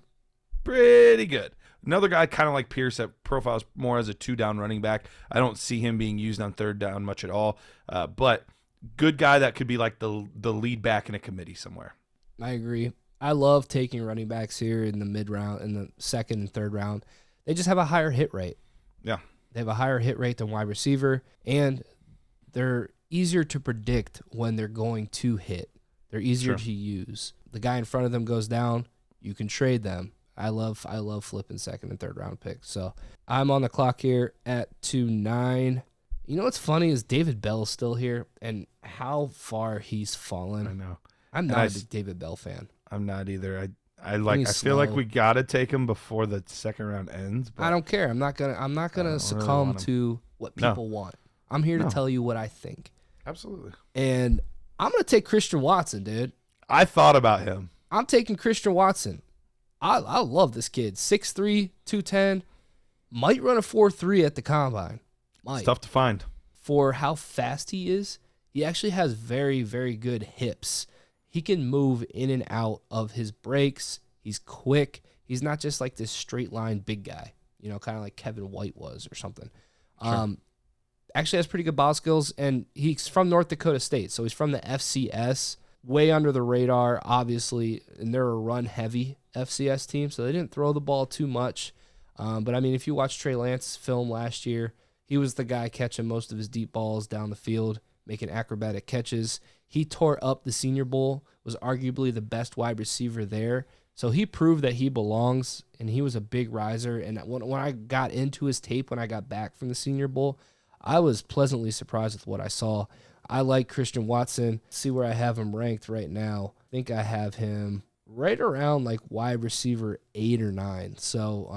Pretty good. Another guy kind of like Pierce that profiles more as a 2-down running back. I don't see him being used on 3rd down much at all, but good guy that could be like the lead back in a committee somewhere. I agree. I love taking running backs here in the mid-round, in the 2nd and 3rd round. They just have a higher hit rate. Yeah. They have a higher hit rate than wide receiver, and they're easier to predict when they're going to hit. They're easier to use. The guy in front of them goes down, you can trade them. I love flipping 2nd and 3rd round picks. So I'm on the clock here at 2.9. You know what's funny is David Bell's still here, and how far he's fallen. I know. I'm not a big David Bell fan. I'm not either. I feel like we gotta take him before the 2nd round ends. But I don't care. I'm not gonna succumb really to what people want. I'm here to tell you what I think. Absolutely. And I'm gonna take Christian Watson, dude. I thought about him. I'm taking Christian Watson. I love this kid. 6'3", 210. Might run a 4.3 at the combine. Might. It's tough to find. For how fast he is, he actually has very, very good hips. He can move in and out of his breaks. He's quick. He's not just like this straight line big guy, kind of like Kevin White was or something. Sure. Actually has pretty good ball skills, and he's from North Dakota State, so he's from the FCS, way under the radar, obviously, and they're a run-heavy FCS team, so they didn't throw the ball too much. But, I mean, if you watch Trey Lance's film last year, he was the guy catching most of his deep balls down the field, making acrobatic catches. He tore up the Senior Bowl, was arguably the best wide receiver there. So he proved that he belongs, and he was a big riser. And when I got into his tape, when I got back from the Senior Bowl, I was pleasantly surprised with what I saw. I like Christian Watson. See where I have him ranked right now. I think I have him right around like wide receiver 8 or 9. So,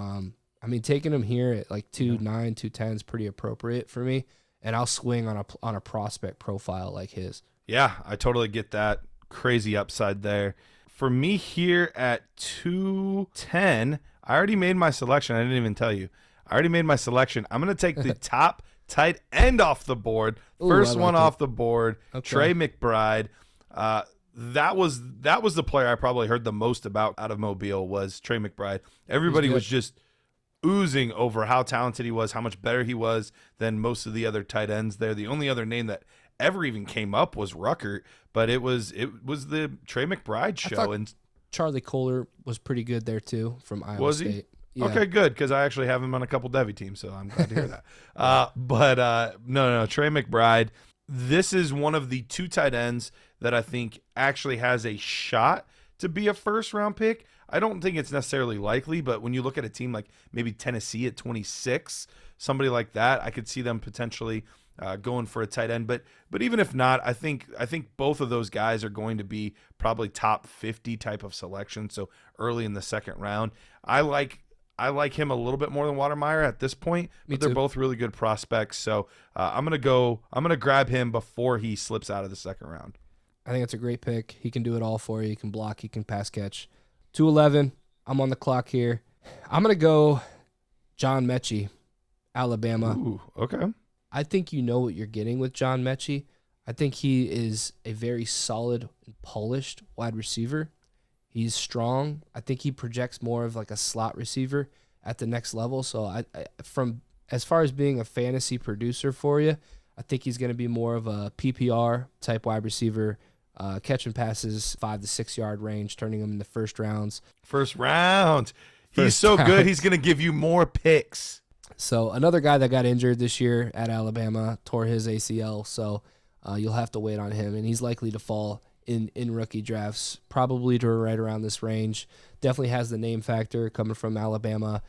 I mean, taking him here at like 2.9, 2.10 is pretty appropriate for me. And I'll swing on a prospect profile like his. Yeah, I totally get that. Crazy upside there. For me here at 2.10, I already made my selection. I didn't even tell you. I already made my selection. I'm going to take the top tight end off the board. First one off the board, okay. Trey McBride. That was the player I probably heard the most about out of Mobile was Trey McBride. Everybody was just oozing over how talented he was, how much better he was than most of the other tight ends there. The only other name that ever even came up was Ruckert, but it was the Trey McBride show. And Charlie Kohler was pretty good there too from Iowa State. He? Yeah. Okay, good, because I actually have him on a couple Devy teams, so I'm glad to hear that. No, Trey McBride. This is one of the 2 tight ends that I think actually has a shot to be a first-round pick. I don't think it's necessarily likely, but when you look at a team like maybe Tennessee at 26, somebody like that, I could see them potentially going for a tight end. But even if not, I think both of those guys are going to be probably top 50 type of selection, so early in the second round. I like him a little bit more than Watermeyer at this point, but they're both really good prospects. So I'm gonna grab him before he slips out of the second round. I think it's a great pick. He can do it all for you. He can block. He can pass catch. 211. I'm on the clock here. I'm gonna go John Mechie, Alabama. Ooh, okay. I think you know what you're getting with John Mechie. I think he is a very solid and polished wide receiver. He's strong. I think he projects more of like a slot receiver at the next level. So I from as far as being a fantasy producer for you, I think he's going to be more of a PPR type wide receiver, catching passes 5 to 6 yard range, turning them into first rounds. First round. He's so good. He's going to give you more picks. So another guy that got injured this year at Alabama, tore his ACL. So you'll have to wait on him, and he's likely to fall in rookie drafts, probably to right around this range. Definitely has the name factor coming from Alabama,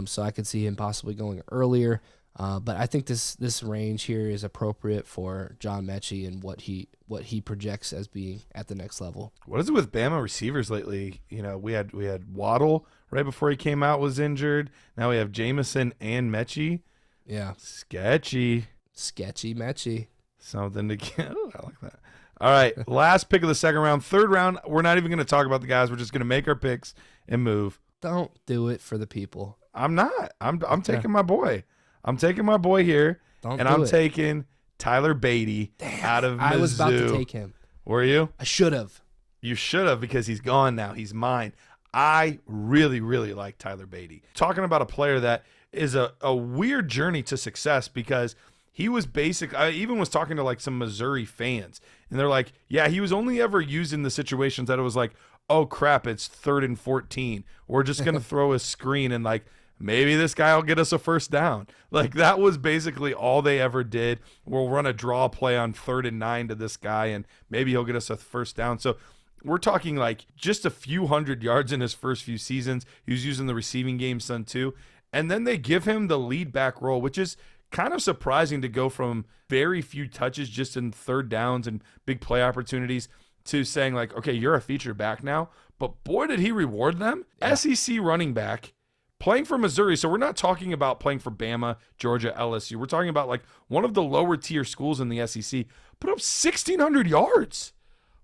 so I could see him possibly going earlier. But I think this range here is appropriate for John Mechie and what he projects as being at the next level. What is it with Bama receivers lately? You know, we had Waddle right before he came out was injured. Now we have Jameson and Mechie. Yeah, sketchy Mechie. Something to get. I like that. All right, last pick of the second round. Third round, we're not even going to talk about the guys. We're just going to make our picks and move. Don't do it for the people. I'm not. I'm taking my boy. I'm taking my boy here, I'm taking Tyler Beatty out of Mizzou. I was about to take him. Were you? I should have. You should have, because he's gone now. He's mine. I really, really like Tyler Beatty. Talking about a player that is a weird journey to success, because he was I even was talking to like some Missouri fans, and they're like, yeah, he was only ever used in the situations that it was like, oh crap, it's 3rd and 14. We're just going to throw a screen and like, maybe this guy will get us a first down. Like, that was basically all they ever did. We'll run a draw play on 3rd and 9 to this guy, and maybe he'll get us a first down. So we're talking like just a few hundred yards in his first few seasons. He was using the receiving game some too. And then they give him the lead back role, which is kind of surprising to go from very few touches just in third downs and big play opportunities to saying like, okay, you're a feature back now. But boy, did he reward them. Yeah. SEC running back playing for Missouri. So we're not talking about playing for Bama, Georgia, LSU. We're talking about like one of the lower tier schools in the SEC. Put up 1,600 yards.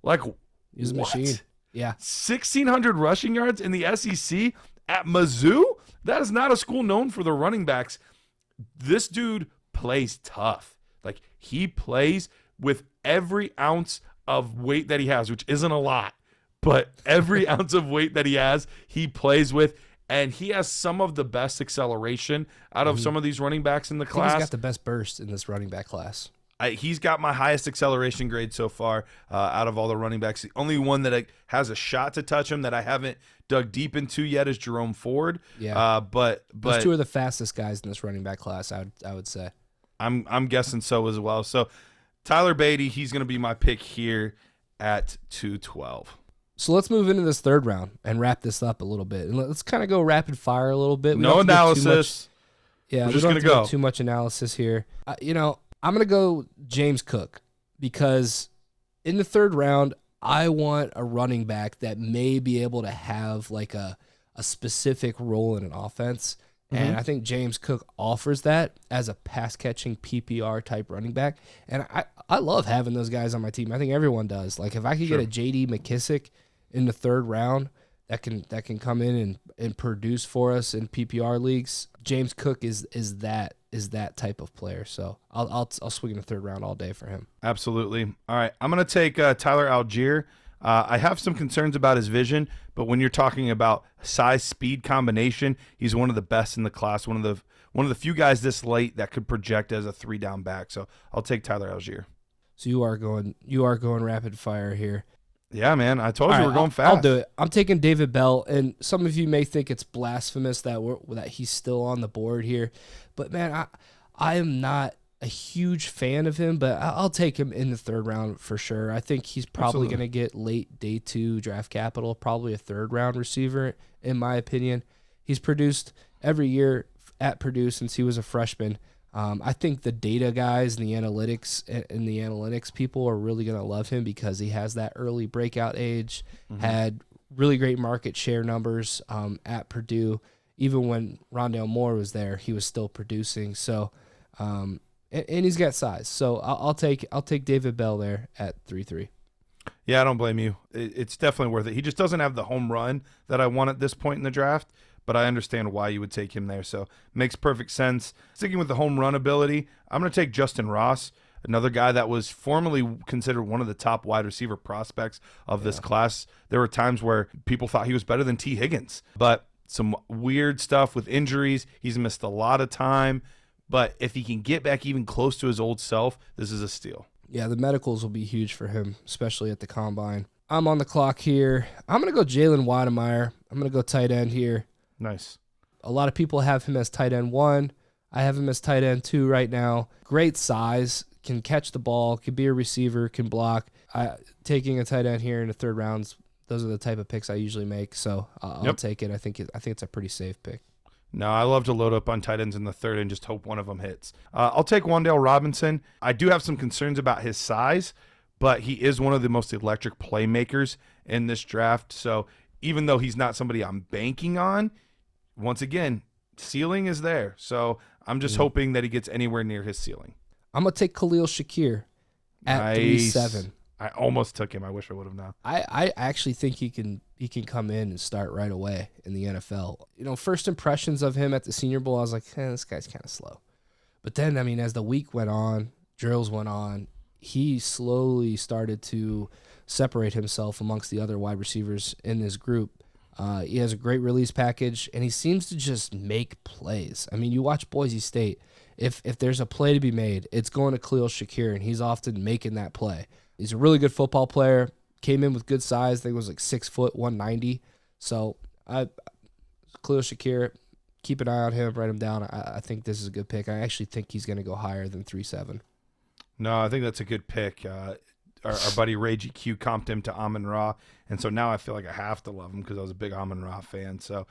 Like, he's a machine. Yeah. 1,600 rushing yards in the SEC at Mizzou? That is not a school known for their running backs. This dude plays tough. Like, he plays with every ounce of weight that he has, which isn't a lot, but every ounce of weight that he has, he plays with. And he has some of the best acceleration out of some of these running backs in the class. He's got the best burst in this running back class. He's got my highest acceleration grade so far out of all the running backs. The only one that has a shot to touch him that I haven't dug deep into yet is Jerome Ford. Yeah, but those two are the fastest guys in this running back class. I would say. I'm guessing so as well. So Tyler Beatty, he's going to be my pick here at 212. So let's move into this third round and wrap this up a little bit. And let's kind of go rapid fire a little bit. No analysis. We're just going to go too much analysis here. I'm going to go James Cook, because in the third round, I want a running back that may be able to have like a specific role in an offense. Mm-hmm. And I think James Cook offers that as a pass-catching PPR type running back. And I love having those guys on my team. I think everyone does. Like, if I could get a J.D. McKissick in the third round that can come in and produce for us in PPR leagues, James Cook is that type of player. So I'll swing in the third round all day for him. Absolutely. All right, I'm gonna take Tyler Algier I have some concerns about his vision, but when you're talking about size speed combination, he's one of the best in the class. One of the few guys this late that could project as a 3-down back. So I'll take Tyler Algier. So you are going rapid fire here. Yeah, man. I told you we're going fast. I'll do it. I'm taking David Bell, and some of you may think it's blasphemous that he's still on the board here, but man, I am not a huge fan of him, but I'll take him in the 3rd round for sure. I think he's probably going to get late day 2 draft capital, probably a 3rd round receiver, in my opinion. He's produced every year at Purdue since he was a freshman. I think the data guys and the analytics people are really going to love him because he has that early breakout age, had really great market share numbers at Purdue. Even when Rondale Moore was there, he was still producing. So, and he's got size. So I'll take David Bell there at 3-3. Yeah, I don't blame you. It's definitely worth it. He just doesn't have the home run that I want at this point in the draft, but I understand why you would take him there. So makes perfect sense. Sticking with the home run ability, I'm going to take Justin Ross, another guy that was formerly considered one of the top wide receiver prospects of this class. There were times where people thought he was better than T. Higgins, but some weird stuff with injuries. He's missed a lot of time. But if he can get back even close to his old self, this is a steal. Yeah, the medicals will be huge for him, especially at the combine. I'm on the clock here. I'm going to go Jalen Wademeyer. I'm going to go tight end here. Nice. A lot of people have him as tight end 1. I have him as tight end 2 right now. Great size, can catch the ball, can be a receiver, can block. Taking a tight end here in the 3rd rounds, those are the type of picks I usually make, so I'll take it. I think it's a pretty safe pick. No, I love to load up on tight ends in the 3rd and just hope one of them hits. I'll take Wan'Dale Robinson. I do have some concerns about his size, but he is one of the most electric playmakers in this draft. So even though he's not somebody I'm banking on, once again, ceiling is there. So I'm just hoping that he gets anywhere near his ceiling. I'm going to take Khalil Shakir at 3-7. I almost took him. I wish I would have now. I actually think he can come in and start right away in the NFL. You know, first impressions of him at the Senior Bowl, I was like, this guy's kind of slow. But then, I mean, as the week went on, drills went on, he slowly started to separate himself amongst the other wide receivers in this group. He has a great release package, and he seems to just make plays. I mean, you watch Boise State. If there's a play to be made, it's going to Khalil Shakir, and he's often making that play. He's a really good football player. Came in with good size. I think it was like 6 foot, 190. So Khalil Shakir, keep an eye on him. Write him down. I think this is a good pick. I actually think he's going to go higher than 3-7. No, I think that's a good pick. Our buddy Ray GQ comped him to Amon-Ra, and so now I feel like I have to love him because I was a big Amon-Ra fan. So,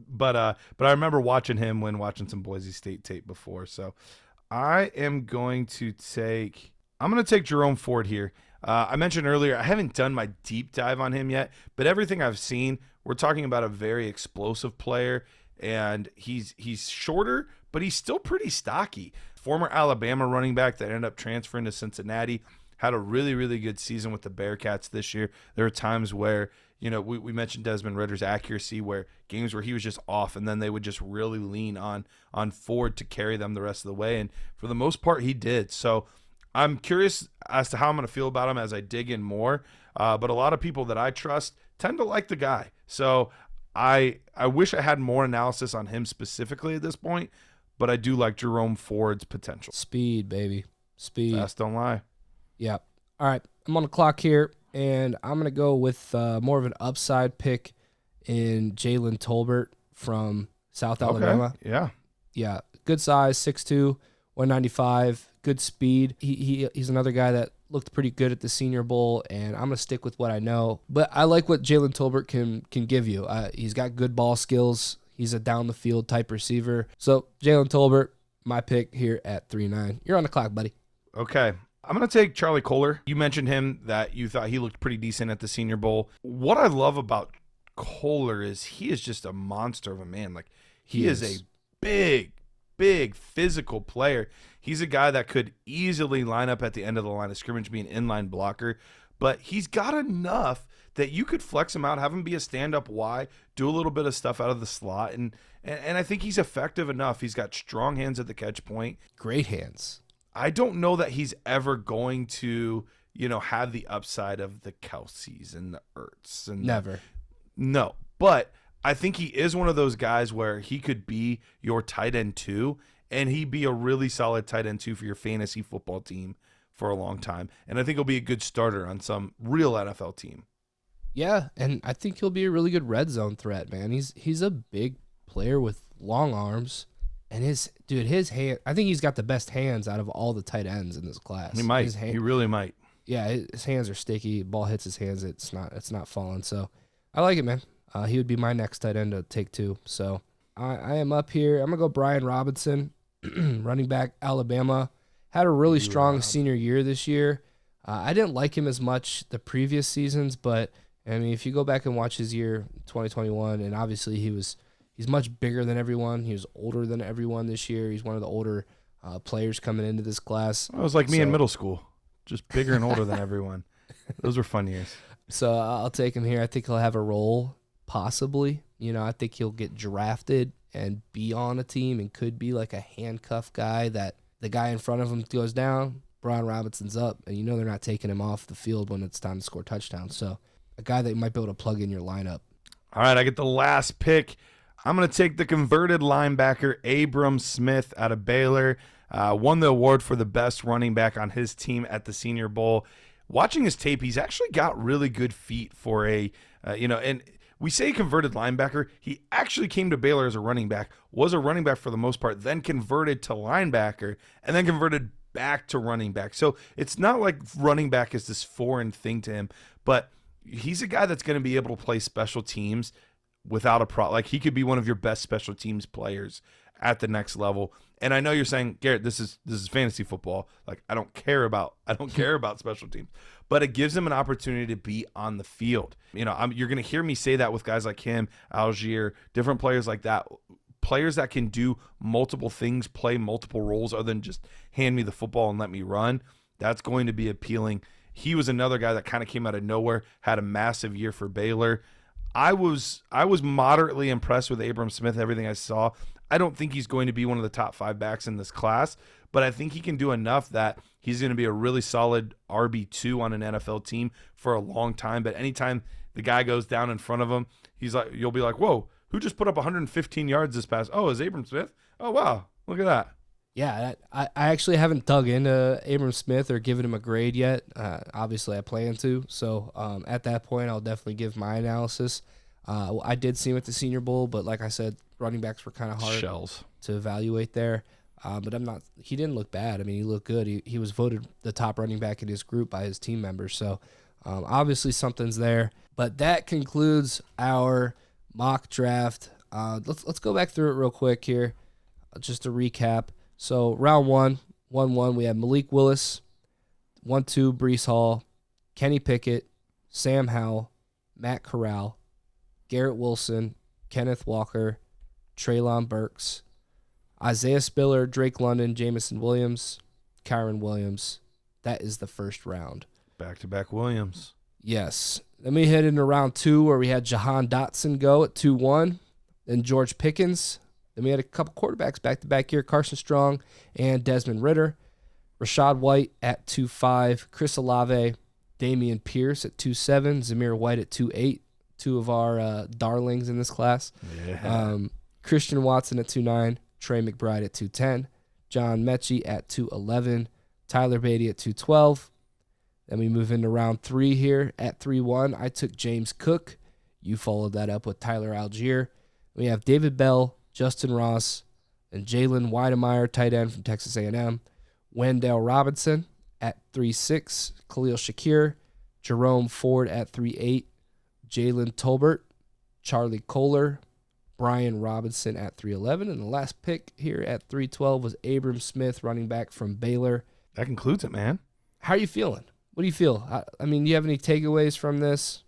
but I remember watching him when watching some Boise State tape before. So I'm going to take Jerome Ford here. I mentioned earlier I haven't done my deep dive on him yet, but everything I've seen, we're talking about a very explosive player, and he's shorter, but he's still pretty stocky. Former Alabama running back that ended up transferring to Cincinnati, had a really, really good season with the Bearcats this year. There are times where, you know, we mentioned Desmond Ridder's accuracy, where games where he was just off, and then they would just really lean on Ford to carry them the rest of the way, and for the most part, he did. So I'm curious as to how I'm going to feel about him as I dig in more, but a lot of people that I trust tend to like the guy. So I wish I had more analysis on him specifically at this point, but I do like Jerome Ford's potential. Speed, baby. Speed. Fast don't lie. Yeah. All right. I'm on the clock here, and I'm going to go with more of an upside pick in Jalen Tolbert from South Alabama. Yeah. Yeah. Good size, 6'2", 195, good speed. He's another guy that looked pretty good at the Senior Bowl, and I'm going to stick with what I know. But I like what Jalen Tolbert can give you. He's got good ball skills. He's a down-the-field type receiver. So Jalen Tolbert, my pick here at 3-9. You're on the clock, buddy. Okay. I'm going to take Charlie Kolar. You mentioned him, that you thought he looked pretty decent at the Senior Bowl. What I love about Kolar is he is just a monster of a man. Like, he is a big physical player. He's a guy that could easily line up at the end of the line of scrimmage, be an inline blocker, but he's got enough that you could flex him out, have him be a stand-up Y, do a little bit of stuff out of the slot, and I think he's effective enough. He's got strong hands at the catch point. Great hands. I don't know that he's ever going to, have the upside of the Kelseys and the Ertz. And Never. No, but I think he is one of those guys where he could be your tight end 2, and he'd be a really solid tight end 2 for your fantasy football team for a long time. And I think he'll be a good starter on some real NFL team. Yeah, and I think he'll be a really good red zone threat, man. He's a big player with long arms, and his hand. I think he's got the best hands out of all the tight ends in this class. He might. He really might. Yeah, his hands are sticky. Ball hits his hands, it's not falling. So I like it, man. He would be my next tight end to take 2. So I am up here. I'm gonna go Brian Robinson, running back, Alabama. Had a really strong senior year this year. I didn't like him as much the previous seasons, but I mean, if you go back and watch his year, 2021, and obviously he's much bigger than everyone. He was older than everyone this year. He's one of the older players coming into this class. It was like me in middle school, just bigger and older than everyone. Those were fun years. So I'll take him here. I think he'll have a role, possibly. I think he'll get drafted and be on a team and could be like a handcuff guy that the guy in front of him goes down, Brian Robinson's up, and they're not taking him off the field when it's time to score touchdowns. So a guy that you might be able to plug in your lineup. All right, I get the last pick. I'm going to take the converted linebacker, Abram Smith, out of Baylor. Won the award for the best running back on his team at the Senior Bowl. Watching his tape, he's actually got really good feet for and we say converted linebacker. He actually came to Baylor as a running back, was a running back for the most part, then converted to linebacker, and then converted back to running back. So it's not like running back is this foreign thing to him, but he's a guy that's going to be able to play special teams without a problem. Like, he could be one of your best special teams players at the next level. And I know you're saying, Garrett, this is fantasy football. Like, I don't care about special teams, but it gives him an opportunity to be on the field. You're going to hear me say that with guys like him, Algier, different players like that. Players that can do multiple things, play multiple roles other than just hand me the football and let me run. That's going to be appealing. He was another guy that kind of came out of nowhere, had a massive year for Baylor. I was moderately impressed with Abram Smith, everything I saw. I don't think he's going to be one of the top 5 backs in this class, but I think he can do enough that he's going to be a really solid RB2 on an NFL team for a long time. But anytime the guy goes down in front of him, you'll be like, whoa, who just put up 115 yards this pass? Oh, it's Abram Smith? Oh, wow, look at that. Yeah, I actually haven't dug into Abram Smith or given him a grade yet. Obviously, I plan to. So at that point, I'll definitely give my analysis. I did see him at the Senior Bowl, but like I said, running backs were kind of hard to evaluate there. But he didn't look bad. I mean, he looked good. He was voted the top running back in his group by his team members. So obviously something's there. But that concludes our mock draft. Let's go back through it real quick here, just to recap. So round 1, we have Malik Willis, 1-2, Breece Hall, Kenny Pickett, Sam Howell, Matt Corral, Garrett Wilson, Kenneth Walker, Treylon Burks, Isaiah Spiller, Drake London, Jamison Williams, Kyron Williams. That is the first round. Back-to-back Williams. Yes. Then we head into round 2 where we had Jahan Dotson go at 2-1, then George Pickens. Then we had a couple quarterbacks back-to-back here, Carson Strong and Desmond Ridder. Rashad White at 2-5, Chris Olave, Damian Pierce at 2-7, Zamir White at 2-8, two of our darlings in this class. Yeah. Christian Watson at 2-9, Trey McBride at 2-10, John Mechie at 2-11, Tyler Beatty at 2-12. Then we move into round 3 here at 3-1. I took James Cook. You followed that up with Tyler Algier. We have David Bell, Justin Ross, and Jalen Weidemeyer, tight end from Texas A&M. Wendell Robinson at 3-6, Khalil Shakir, Jerome Ford at 3-8, Jalen Tolbert, Charlie Kohler, Brian Robinson at 3-11. And the last pick here at 3-12 was Abram Smith, running back from Baylor. That concludes it, man. How are you feeling? What do you feel? I mean, do you have any takeaways from this?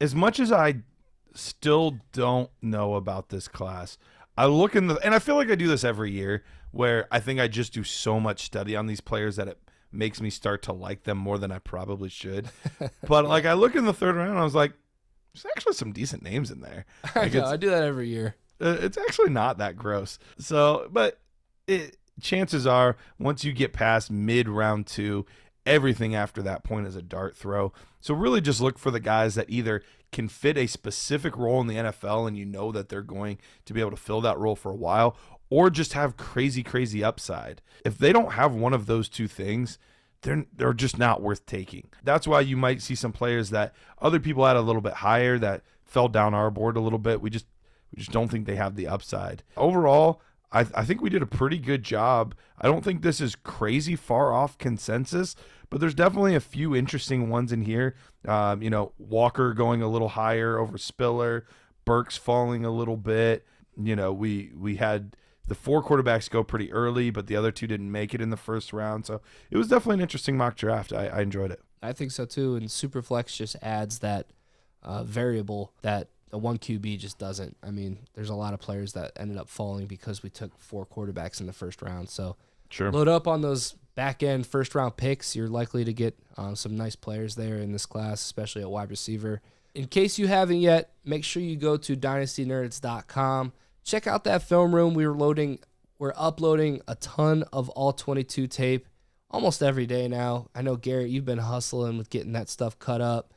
As much as I still don't know about this class, I look and I feel like I do this every year, where I think I just do so much study on these players that it makes me start to like them more than I probably should. But like, I look in the third round, I was like, there's actually some decent names in there. I know, I do that every year. It's actually not that gross. So, but chances are, once you get past mid round 2, everything after that point is a dart throw. So really just look for the guys that either can fit a specific role in the NFL and you know that they're going to be able to fill that role for a while, or just have crazy, crazy upside. If they don't have one of those two things, they're just not worth taking. That's why you might see some players that other people had a little bit higher that fell down our board a little bit. We just don't think they have the upside. Overall, I think we did a pretty good job. I don't think this is crazy far off consensus, but there's definitely a few interesting ones in here. Walker going a little higher over Spiller, Burks falling a little bit. We had the 4 quarterbacks go pretty early, but the other 2 didn't make it in the first round. So it was definitely an interesting mock draft. I enjoyed it. I think so too. And Superflex just adds that variable that a 1 QB just doesn't. I mean, there's a lot of players that ended up falling because we took 4 quarterbacks in the first round. So sure, load up on those back-end first-round picks. You're likely to get some nice players there in this class, especially at wide receiver. In case you haven't yet, make sure you go to dynastynerds.com. Check out that film room. We're uploading a ton of all 22 tape almost every day now. I know, Garrett, you've been hustling with getting that stuff cut up.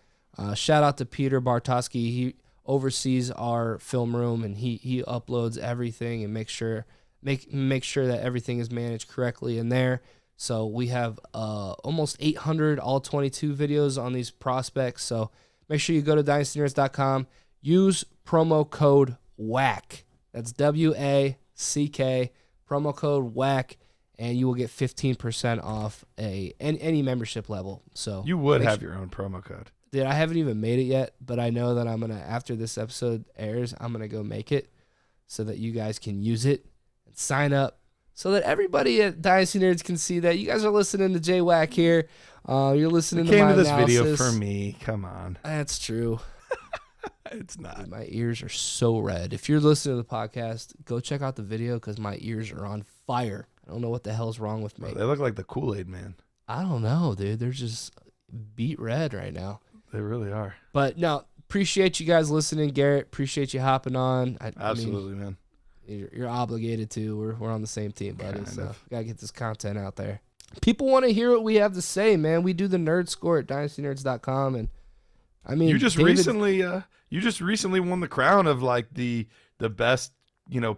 Shout out to Peter Bartoski. He oversees our film room, and he uploads everything and make sure that everything is managed correctly in there. So we have almost 800 all 22 videos on these prospects. So make sure you go to dynastynerds.com. Use promo code WACK. That's WACK. Promo code WACK, and you will get 15% off any membership level. So you would have your own promo code. Dude, I haven't even made it yet, but I know that after this episode airs, I'm gonna go make it so that you guys can use it and sign up, so that everybody at Dynasty Nerds can see that you guys are listening to J-Wack here. You're listening to my analysis. Came to this analysis. video for me. Come on. That's true. It's not. Dude, my ears are so red. If you're listening to the podcast, go check out the video because my ears are on fire. I don't know what the hell's wrong with me. Bro, they look like the Kool-Aid man. I don't know, dude. They're just beat red right now. They really are. But no, appreciate you guys listening, Garrett. Appreciate you hopping on. Absolutely, man. You're obligated to. We're on the same team, buddy. So gotta get this content out there. People want to hear what we have to say, man. We do the nerd score at dynastynerds.com, and I mean, you just recently won the crown of like the best,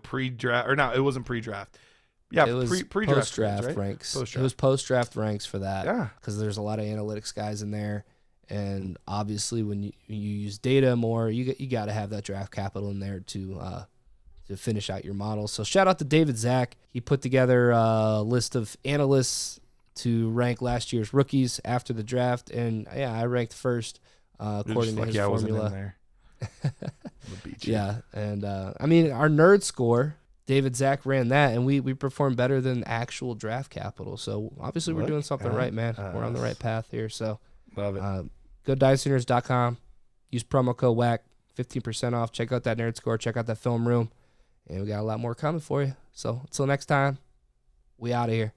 pre-draft, or no, it wasn't pre-draft. Yeah, it was pre-draft post-draft right? ranks. Post-draft. It was post-draft ranks for that. Yeah, because there's a lot of analytics guys in there, and obviously when you use data more, you got to have that draft capital in there to finish out your model. So shout out to David Zach. He put together a list of analysts to rank last year's rookies after the draft, and yeah, I ranked first according to his formula. I wasn't in there. Yeah, and I mean, our nerd score, David Zach ran that, and we performed better than actual draft capital. So obviously we're doing something right, man. We're on the right path here. So love it. Go to dynastynerds.com. Use promo code WACK, 15% off. Check out that nerd score. Check out that film room. And we got a lot more coming for you. So until next time, we out of here.